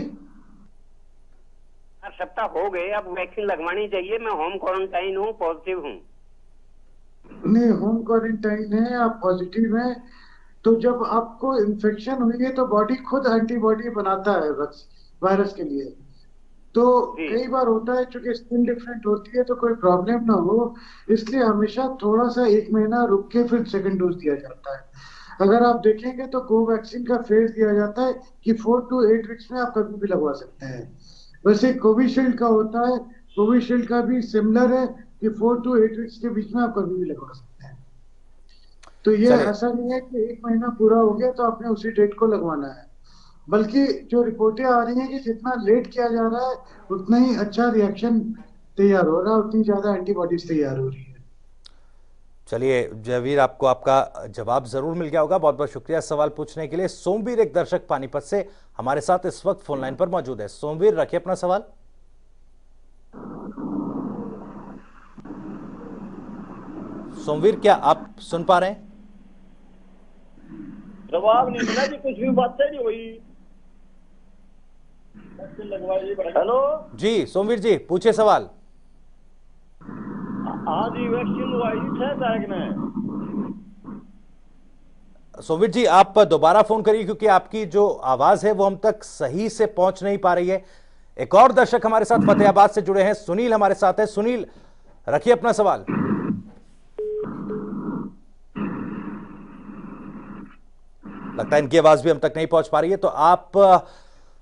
4 सप्ताह हो गए, अब वैक्सीन लगवानी चाहिए। मैं होम क्वारंटाइन हूँ, पॉजिटिव हूँ। नहीं, होम क्वारंटाइन है, आप पॉजिटिव हैं, तो जब आपको इन्फेक्शन हुई है तो बॉडी खुद एंटीबॉडी बनाता है वायरस के लिए। तो कई बार होता है चूंकि स्किन डिफरेंट होती है तो कोई प्रॉब्लम ना हो, इसलिए हमेशा थोड़ा सा 1 महीना रुक के फिर सेकंड डोज दिया जाता है। अगर आप देखेंगे तो कोवैक्सीन का फेज दिया जाता है कि 4 to 8 वीक्स में आप कभी भी लगवा सकते हैं। वैसे कोविशील्ड का होता है, कोविशील्ड का भी सिमिलर है कि 4 to 8 वीक्स के बीच में आप कभी भी लगवा सकते हैं। तो ये ऐसा नहीं है कि 1 महीना पूरा हो गया तो आपने उसी डेट को लगवाना है, बल्कि जो रिपोर्टें आ रही हैं कि जितना लेट किया जा रहा है उतना ही अच्छा रिएक्शन तैयार हो रहा है, उतनी ज्यादा एंटीबॉडीज तैयार हो रही है। चलिए जयवीर, आपको आपका जवाब जरूर मिल गया होगा। बहुत बहुत शुक्रिया सवाल पूछने के लिए। सोमवीर एक दर्शक पानीपत से हमारे साथ इस वक्त फोन लाइन पर मौजूद है। सोमवीर, रखिए अपना सवाल। सोमवीर, क्या आप सुन पा रहे हैं? जवाब नहीं मिला जी, कुछ भी बात नहीं हुई। हेलो जी सोमवीर जी, पूछिए सवाल। हाँ जी, वैक्सीन लगवाई 6 तारीख ने। सोमवीर जी, आप दोबारा फोन करिए क्योंकि आपकी जो आवाज है वो हम तक सही से पहुंच नहीं पा रही है। एक और दर्शक हमारे साथ फतेहाबाद से जुड़े हैं, सुनील हमारे साथ है। सुनील, रखिए अपना सवाल। लगता है इनकी आवाज भी हम तक नहीं पहुंच पा रही है, तो आप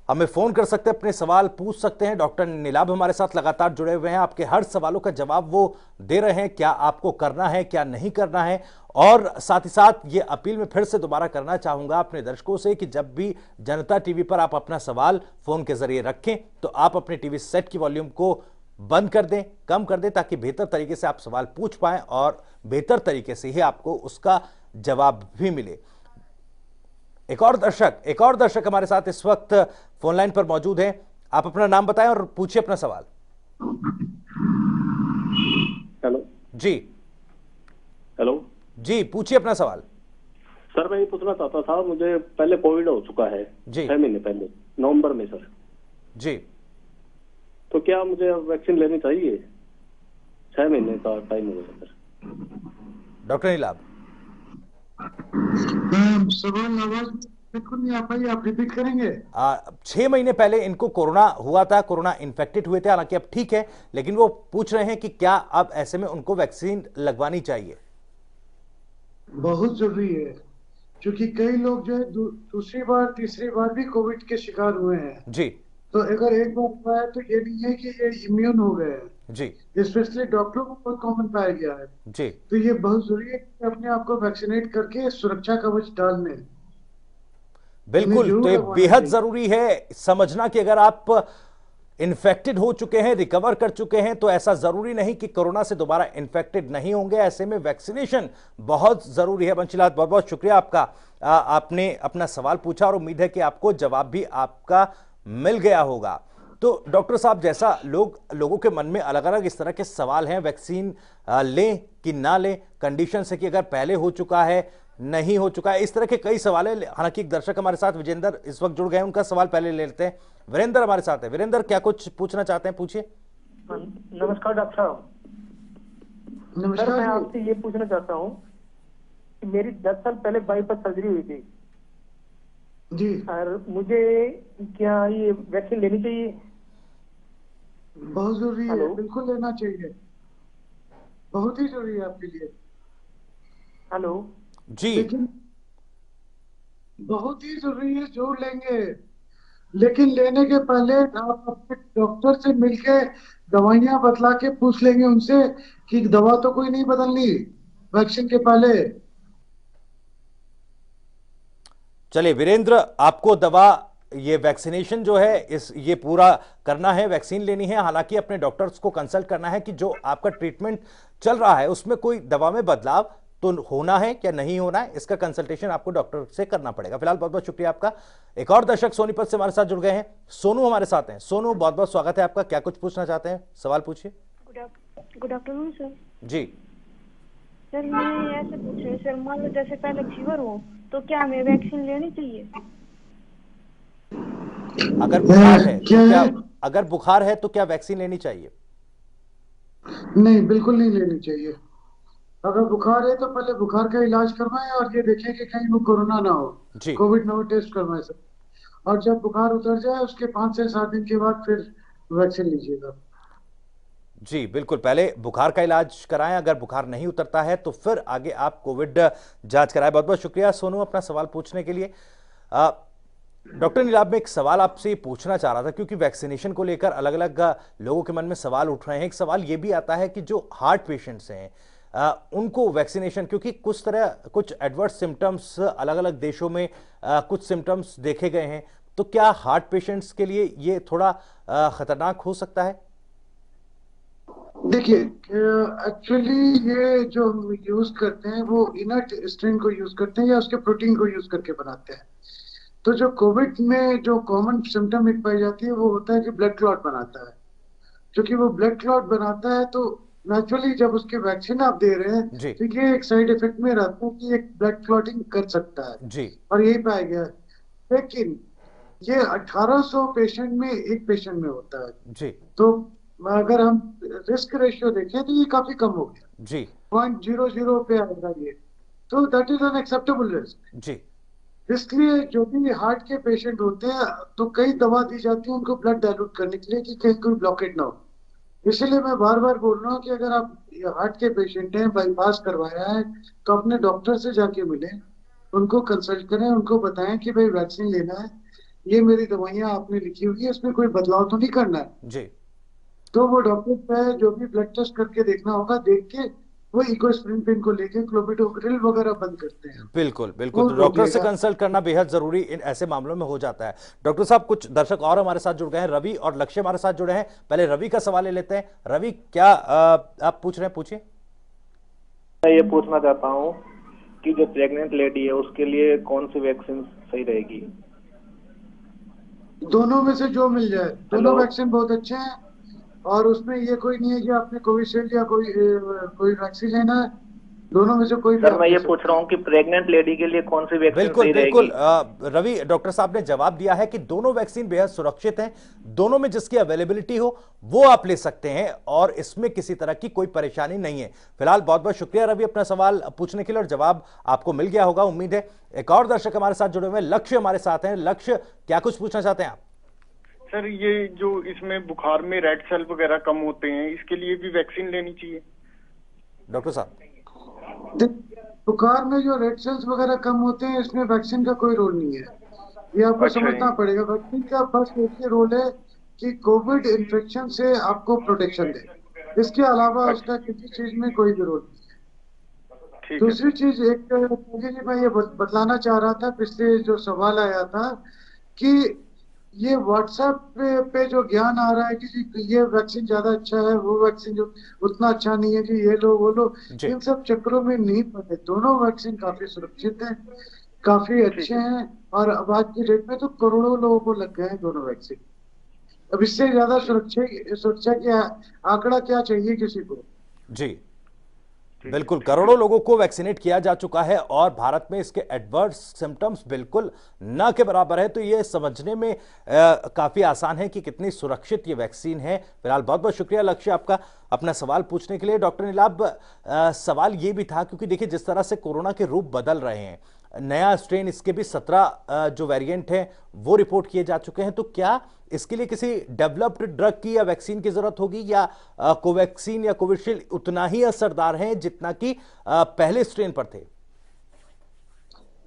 हमें फोन कर सकते हैं, अपने सवाल पूछ सकते हैं। डॉक्टर नीलाभ हमारे साथ लगातार जुड़े हुए हैं, आपके हर सवालों का जवाब वो दे रहे हैं, क्या आपको करना है क्या नहीं करना है। और साथ ही साथ ये अपील मैं फिर से दोबारा करना चाहूंगा अपने दर्शकों से कि जब भी जनता टीवी पर आप अपना सवाल फोन के जरिए रखें तो आप अपने टीवी सेट की वॉल्यूम को बंद कर दें, कम कर दें, ताकि बेहतर तरीके से आप सवाल पूछ पाएं और बेहतर तरीके से ही आपको उसका जवाब भी मिले। एक और दर्शक हमारे साथ इस वक्त फोन लाइन पर मौजूद है। आप अपना नाम बताएं और पूछिए अपना सवाल। हेलो जी। हेलो जी, पूछिए अपना सवाल। सर, मैं ये पूछना चाहता था, मुझे पहले कोविड हो चुका है जी, 6 महीने पहले, नवंबर में सर जी। तो क्या मुझे वैक्सीन लेनी चाहिए? 6 महीने का टाइम हो गया सर। डॉक्टर नीलाभ, सवाल आवाज बिल्कुल नहीं आ पाई, आप रिपीट करेंगे? 6 महीने पहले इनको कोरोना हुआ था, कोरोना इन्फेक्टेड हुए थे, हालांकि अब ठीक है, लेकिन वो पूछ रहे हैं कि क्या अब ऐसे में उनको वैक्सीन लगवानी चाहिए? बहुत जरूरी है, क्योंकि कई लोग जो है दूसरी बार तीसरी बार भी कोविड के शिकार हुए हैं जी। तो अगर एक बार हुआ है तो ये नहीं है कि ये इम्यून हो गए हैं जी, स्पेशली डॉक्टरों को बहुत कॉमन पाया गया है जी। तो ये बहुत जरूरी है कि अपने आप को वैक्सीनेट करके सुरक्षा कवच डालने। बिल्कुल, तो ये बेहद जरूरी है समझना कि अगर आप इन्फेक्टेड हो चुके हैं, रिकवर कर चुके हैं, तो ऐसा जरूरी नहीं कि कोरोना से दोबारा इन्फेक्टेड नहीं होंगे। ऐसे में वैक्सीनेशन बहुत जरूरी है। बंशीलाल, बहुत बहुत शुक्रिया आपका, आपने अपना सवाल पूछा और उम्मीद है कि आपको जवाब भी आपका मिल गया होगा। तो डॉक्टर साहब, जैसा लोगों के मन में अलग अलग इस तरह के सवाल हैं, वैक्सीन लें कि ना लें, कंडीशन से कि अगर पहले हो चुका है, नहीं हो चुका है, इस तरह के कई सवाल है। हालांकि एक दर्शक हमारे साथ विजेंद्र इस वक्त जुड़ गए हैं, उनका सवाल पहले ले लेते हैं। वीरेंद्र हमारे साथ है। वीरेंद्र, क्या कुछ पूछना चाहते हैं, पूछिए। नमस्कार डॉक्टर साहब। सर, मैं आपसे ये पूछना चाहता हूँ कि मेरी 10 साल पहले बाईपास सर्जरी हुई थी जी, और मुझे क्या ये वैक्सीन लेनी चाहिए? बहुत जरूरी है, बिल्कुल लेना चाहिए, बहुत ही जरूरी है आपके लिए। हेलो जी, लेकिन बहुत ही जरूरी है, जरूर लेंगे, लेकिन लेने के पहले आप अपने डॉक्टर से मिलके दवाइयां बतला के पूछ लेंगे उनसे कि दवा तो कोई नहीं बदलनी वैक्सीन के पहले। चलिए वीरेंद्र, आपको दवा ये वैक्सीनेशन जो है ये पूरा करना है, वैक्सीन लेनी है। हालांकि अपने डॉक्टर्स को कंसल्ट करना है कि जो आपका ट्रीटमेंट चल रहा है उसमें कोई दवा में बदलाव तो होना है क्या नहीं होना है, इसका कंसल्टेशन आपको डॉक्टर से करना पड़ेगा। फिलहाल बहुत बहुत शुक्रिया आपका। एक और दर्शक सोनीपत से हमारे साथ जुड़ गए हैं, सोनू हमारे साथ हैं। सोनू, बहुत बहुत स्वागत है आपका। क्या कुछ पूछना चाहते हैं, सवाल पूछिए। Good afternoon sir. जी सर, मैं ऐसे पूछ रही हूँ सर, मान लो जैसे पहले फीवर हो तो क्या हमें वैक्सीन लेनी चाहिए? अगर बुखार है तो क्या अगर बुखार है तो क्या वैक्सीन लेनी चाहिए? नहीं, बिल्कुल नहीं लेनी चाहिए। अगर बुखार है तो पहले बुखार का इलाज करवाएं और ये देखें कि कहीं वो कोरोना ना हो, कोविड ना हो, टेस्ट करवाएं सर। और जब बुखार उतर जाए उसके 5 से 7 दिन के बाद फिर वैक्सीन लीजिएगा। जी बिल्कुल, पहले बुखार का इलाज कराएं, अगर बुखार नहीं उतरता है तो फिर आगे आप कोविड जांच कराएं। बहुत बहुत शुक्रिया सोनू अपना सवाल पूछने के लिए। डॉक्टर नीलाभ, में एक सवाल आपसे पूछना चाह रहा था, क्योंकि वैक्सीनेशन को लेकर अलग अलग लोगों के मन में सवाल उठ रहे हैं। एक सवाल ये भी आता है कि जो हार्ट पेशेंट्स हैं उनको वैक्सीनेशन, क्योंकि कुछ एडवर्स सिम्टम्स अलग अलग देशों में कुछ सिम्टम्स देखे गए हैं, तो क्या हार्ट पेशेंट्स के लिए ये थोड़ा खतरनाक हो सकता है? देखिए, एक्चुअली ये जो हम यूज करते हैं वो इनर्ट स्ट्रेन को यूज करते हैं या उसके प्रोटीन को यूज करके बनाते हैं। तो जो कोविड में जो कॉमन सिम्टम एक पाई जाती है वो होता है कि ब्लड क्लॉट बनाता है। क्योंकि वो ब्लड क्लॉट बनाता है तो नेचुरली जब उसके वैक्सीन आप दे रहे हैं तो ये एक साइड इफेक्ट में रहता है कि एक ब्लड क्लॉटिंग कर सकता है जी, और यही पाया गया है। लेकिन ये 1800 पेशेंट में एक पेशेंट में होता है जी, तो अगर हम रिस्क रेशियो देखें तो ये काफी कम हो गया जी, 0.00 पे आएगा ये, तो that is an acceptable risk जी। इसलिए जो भी हार्ट के पेशेंट होते हैं तो कई दवा दी जाती है उनको ब्लड डाइल्यूट करने के लिए कि कहीं कोई ब्लॉकेट ना हो। इसलिए मैं बार बार बोल रहा हूँ कि अगर आप हार्ट के पेशेंट हैं, बाईपास करवाया है, तो अपने डॉक्टर से जाके मिलें, उनको कंसल्ट करें, उनको बताएं कि भाई वैक्सीन लेना है, ये मेरी दवाइयां आपने लिखी हुई है, इसमें कोई बदलाव तो नहीं करना है जी। तो वो डॉक्टर पे जो भी ब्लड टेस्ट करके देखना होगा, देख के वो इकोस्प्रिन पिन को लेके क्लोपिडोग्रिल वगैरह बंद करते हैं। बिल्कुल बिल्कुल, तो डॉक्टर से कंसल्ट करना बेहद जरूरी इन ऐसे मामलों में हो जाता है। डॉक्टर साहब, कुछ दर्शक और हमारे साथ जुड़ गए हैं, रवि और लक्ष्य हमारे साथ जुड़े हैं। पहले रवि का सवाल ले लेते हैं। रवि, क्या आप पूछ रहे हैं, पूछिए। मैं ये पूछना चाहता हूँ कि जो प्रेग्नेंट लेडी है उसके लिए कौन सी वैक्सीन सही रहेगी? दोनों में से जो मिल जाए, दोनों वैक्सीन बहुत अच्छे हैं और उसमें ये कोई नहीं है कि आपने कोविशील्ड या कोई वैक्सीन लेना है, दोनों में से कोई। सर, मैं ये पूछ रहा हूँ कि प्रेग्नेंट लेडी के लिए कौन सी वैक्सीन सही रहेगी? बिल्कुल रवि, डॉक्टर साहब ने जवाब दिया है कि दोनों वैक्सीन बेहद सुरक्षित हैं, दोनों में जिसकी अवेलेबिलिटी हो वो आप ले सकते हैं और इसमें किसी तरह की कोई परेशानी नहीं है। फिलहाल बहुत बहुत शुक्रिया रवि अपना सवाल पूछने के लिए, और जवाब आपको मिल गया होगा उम्मीद है। एक और दर्शक हमारे साथ जुड़े हुए हैं, लक्ष्य हमारे साथ हैं। लक्ष्य, क्या कुछ पूछना चाहते हैं आप? सर, ये जो इसमें बुखार में रेड सेल वगैरह कम होते हैं, इसके लिए भी वैक्सीन लेनी चाहिए? डॉक्टर साहब, बुखार में जो रेड सेल्स वगैरह कम होते हैं इसमें वैक्सीन का कोई रोल नहीं है, ये आपको समझना पड़ेगा। वैक्सीन का बस एक ही रोल है कि कोविड इन्फेक्शन से आपको प्रोटेक्शन दे, इसके अलावा उसका किसी चीज में कोई भी रोल नहीं है। दूसरी चीज एक मैं ये बतलाना चाह रहा था, पिछले जो सवाल आया था कि ये व्हाट्सएप पे जो ज्ञान आ रहा है कि जी ये वैक्सीन ज्यादा अच्छा है, वो वैक्सीन जो उतना अच्छा नहीं है जी, ये लो वो लो, इन सब चक्करों में नहीं पड़े। दोनों वैक्सीन काफी सुरक्षित हैं, काफी अच्छे हैं और अब आज की डेट में तो करोड़ों लोगों को लग गए हैं दोनों वैक्सीन। अब इससे ज्यादा सुरक्षा क्या आंकड़ा क्या चाहिए किसी को? जी बिल्कुल, करोड़ों लोगों को वैक्सीनेट किया जा चुका है और भारत में इसके एडवर्स सिम्टम्स बिल्कुल न के बराबर है, तो ये समझने में काफी आसान है कि कितनी सुरक्षित ये वैक्सीन है। फिलहाल बहुत बहुत शुक्रिया लक्ष्य आपका अपना सवाल पूछने के लिए। डॉक्टर नीलाभ, सवाल ये भी था क्योंकि देखिए जिस तरह से कोरोना के रूप बदल रहे हैं, नया स्ट्रेन इसके भी 17 जो वेरिएंट हैं वो रिपोर्ट किए जा चुके हैं, तो क्या इसके लिए किसी डेवलप्ड ड्रग की या वैक्सीन की जरूरत होगी या कोवैक्सीन या कोविशील्ड उतना ही असरदार है जितना कि पहले स्ट्रेन पर थे?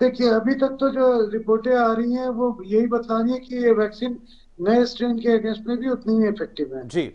देखिए अभी तक तो जो रिपोर्टें आ रही हैं वो यही बता रही है कि ये वैक्सीन नए स्ट्रेन के अगेंस्ट में भी उतनी ही इफेक्टिव है। जी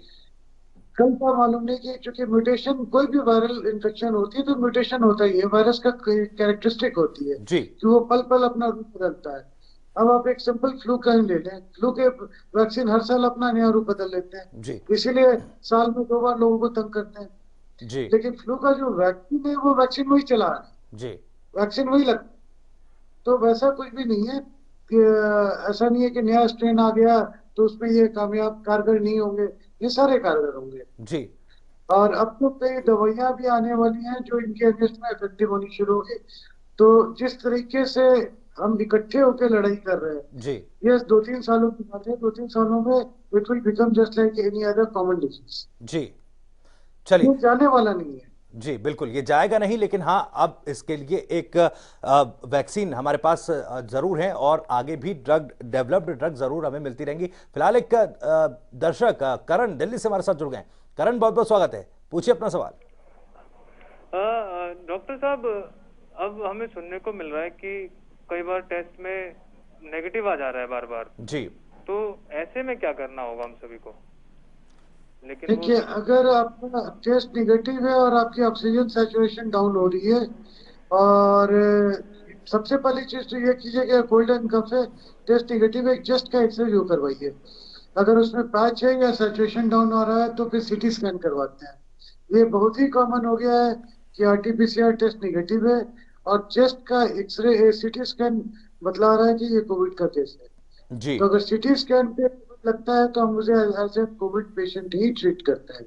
कल का मालूम नहीं कि चूंकि म्यूटेशन, कोई भी वायरल इन्फेक्शन होती है तो म्यूटेशन होता ही है, वायरस का कैरेक्टरिस्टिक होती है जी कि वो पल पल अपना रूप बदलता है। अब आप एक सिंपल फ्लू का ही ले लें, फ्लू के वैक्सीन हर साल अपना नया रूप बदल लेते हैं जी, इसीलिए साल में 2 बार लोगों को तंग करते हैं जी, लेकिन फ्लू का जो वैक्सीन है वो वैक्सीन वही चला रहा है जी, वैक्सीन वही लगता है। तो वैसा कुछ भी नहीं है कि ऐसा नहीं है कि नया स्ट्रेन आ गया तो उसमें ये कामयाब कारगर नहीं होंगे, ये सारे कारगर होंगे जी। और अब तो कई दवाइयां भी आने वाली हैं जो इनके अगेंस्ट में इफेक्टिव होनी शुरू होगी। तो जिस तरीके से हम इकट्ठे होकर लड़ाई कर रहे हैं जी, ये 2-3 सालों की बात है, 2-3 सालों में it will become just like any other common disease. जी चलिए, जाने वाला नहीं है। जी बिल्कुल, ये जाएगा नहीं, लेकिन हाँ अब इसके लिए एक वैक्सीन हमारे पास जरूर है और आगे भी डेवलप्ड ड्रग जरूर हमें मिलती रहेंगी। फिलहाल एक दर्शक करण दिल्ली से हमारे साथ जुड़ गए। करण, बहुत बहुत स्वागत है, पूछिए अपना सवाल। डॉक्टर साहब, अब हमें सुनने को मिल रहा है कि कई बार टेस्ट में नेगेटिव आ जा रहा है बार बार जी, तो ऐसे में क्या करना होगा हम सभी को? लेकिन देखिए अगर आपका टेस्ट निगेटिव है और आपकी ऑक्सीजन सैचुरेशन डाउन हो रही है और सबसे पहली चीज तो ये कीजिए कि कोल्ड एंड कफ है, टेस्ट निगेटिव है, चेस्ट का एक्सरे करवाइए। अगर उसमें पैच है या सैचुरेशन डाउन हो रहा है तो फिर सीटी स्कैन करवाते हैं। ये बहुत ही कॉमन हो गया है कि आरटीपीसीआर टेस्ट निगेटिव है और चेस्ट का एक्सरे सीटी स्कैन बतला रहा है कि ये कोविड का केस है जी। तो अगर सीटी स्कैन पे लगता है तो हम उसे एज ए कोविड पेशेंट ही ट्रीट करते हैं।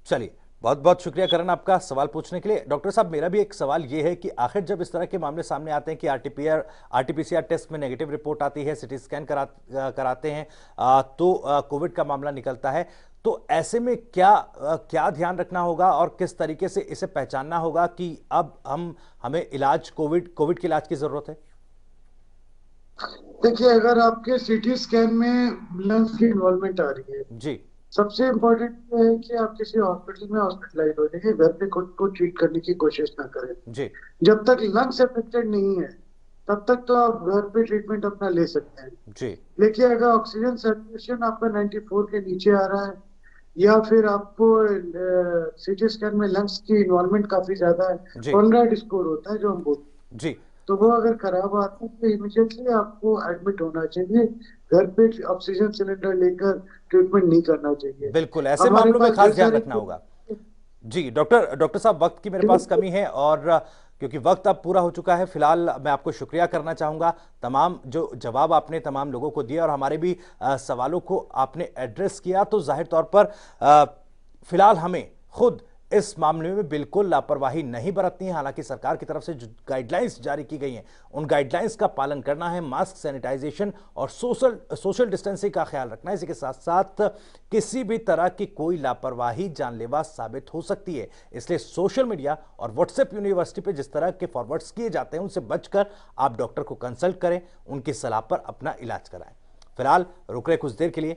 चलिए, बहुत बहुत शुक्रिया करण आपका सवाल पूछने के लिए। डॉक्टर साहब, मेरा भी एक सवाल ये है कि आखिर जब इस तरह के मामले सामने आते हैं कि आरटीपीसीआर टेस्ट में नेगेटिव रिपोर्ट आती है, सीटी स्कैन कराते हैं तो कोविड का मामला निकलता है, तो ऐसे में क्या ध्यान रखना होगा और किस तरीके से इसे पहचानना होगा कि अब हमें इलाज कोविड के इलाज की जरूरत है? देखिए अगर आपके सीटी स्कैन में लंग्स की इन्वॉल्वमेंट आ रही है जी, सबसे इम्पोर्टेंट ये है कि आप किसी हॉस्पिटल में हॉस्पिटलाइज हो जाइए, घर पे खुद को ट्रीट करने की कोशिश ना करें जी। जब तक लंग्स अफेक्टेड नहीं है तब तक तो आप घर पे ट्रीटमेंट अपना ले सकते हैं जी। लेकिन अगर ऑक्सीजन सैचुरेशन आपका 94 के नीचे आ रहा है या फिर आपको सीटी स्कैन में लंग्स की इन्वॉल्वमेंट काफी ज्यादा है, कॉन्राड स्कोर होता है जो हम बोलते हैं जी, तो वो अगर खराब आता है तो इमीडिएटली आपको एडमिट होना चाहिए, घर पे ऑक्सीजन सिलेंडर लेकर ट्रीटमेंट नहीं करना चाहिए। बिल्कुल, ऐसे मामलों में खास ध्यान रखना होगा। जी डॉक्टर साहब, वक्त की मेरे पास कमी है और क्योंकि वक्त अब पूरा हो चुका है, फिलहाल मैं आपको शुक्रिया करना चाहूंगा। तमाम जो जवाब आपने तमाम लोगों को दिया और हमारे भी सवालों को आपने एड्रेस किया, तो जाहिर तौर पर फिलहाल हमें खुद इस मामले में बिल्कुल लापरवाही नहीं बरतनी है। हालांकि सरकार की तरफ से जो गाइडलाइंस जारी की गई हैं उन गाइडलाइंस का पालन करना है, मास्क, सैनिटाइजेशन और सोशल डिस्टेंसिंग का ख्याल रखना है। इसी के साथ साथ किसी भी तरह की कोई लापरवाही जानलेवा साबित हो सकती है, इसलिए सोशल मीडिया और व्हाट्सएप यूनिवर्सिटी पे जिस तरह के फॉरवर्ड्स किए जाते हैं उनसे बचकर आप डॉक्टर को कंसल्ट करें, उनकी सलाह पर अपना इलाज कराएं। फिलहाल रुक रहे कुछ देर के लिए।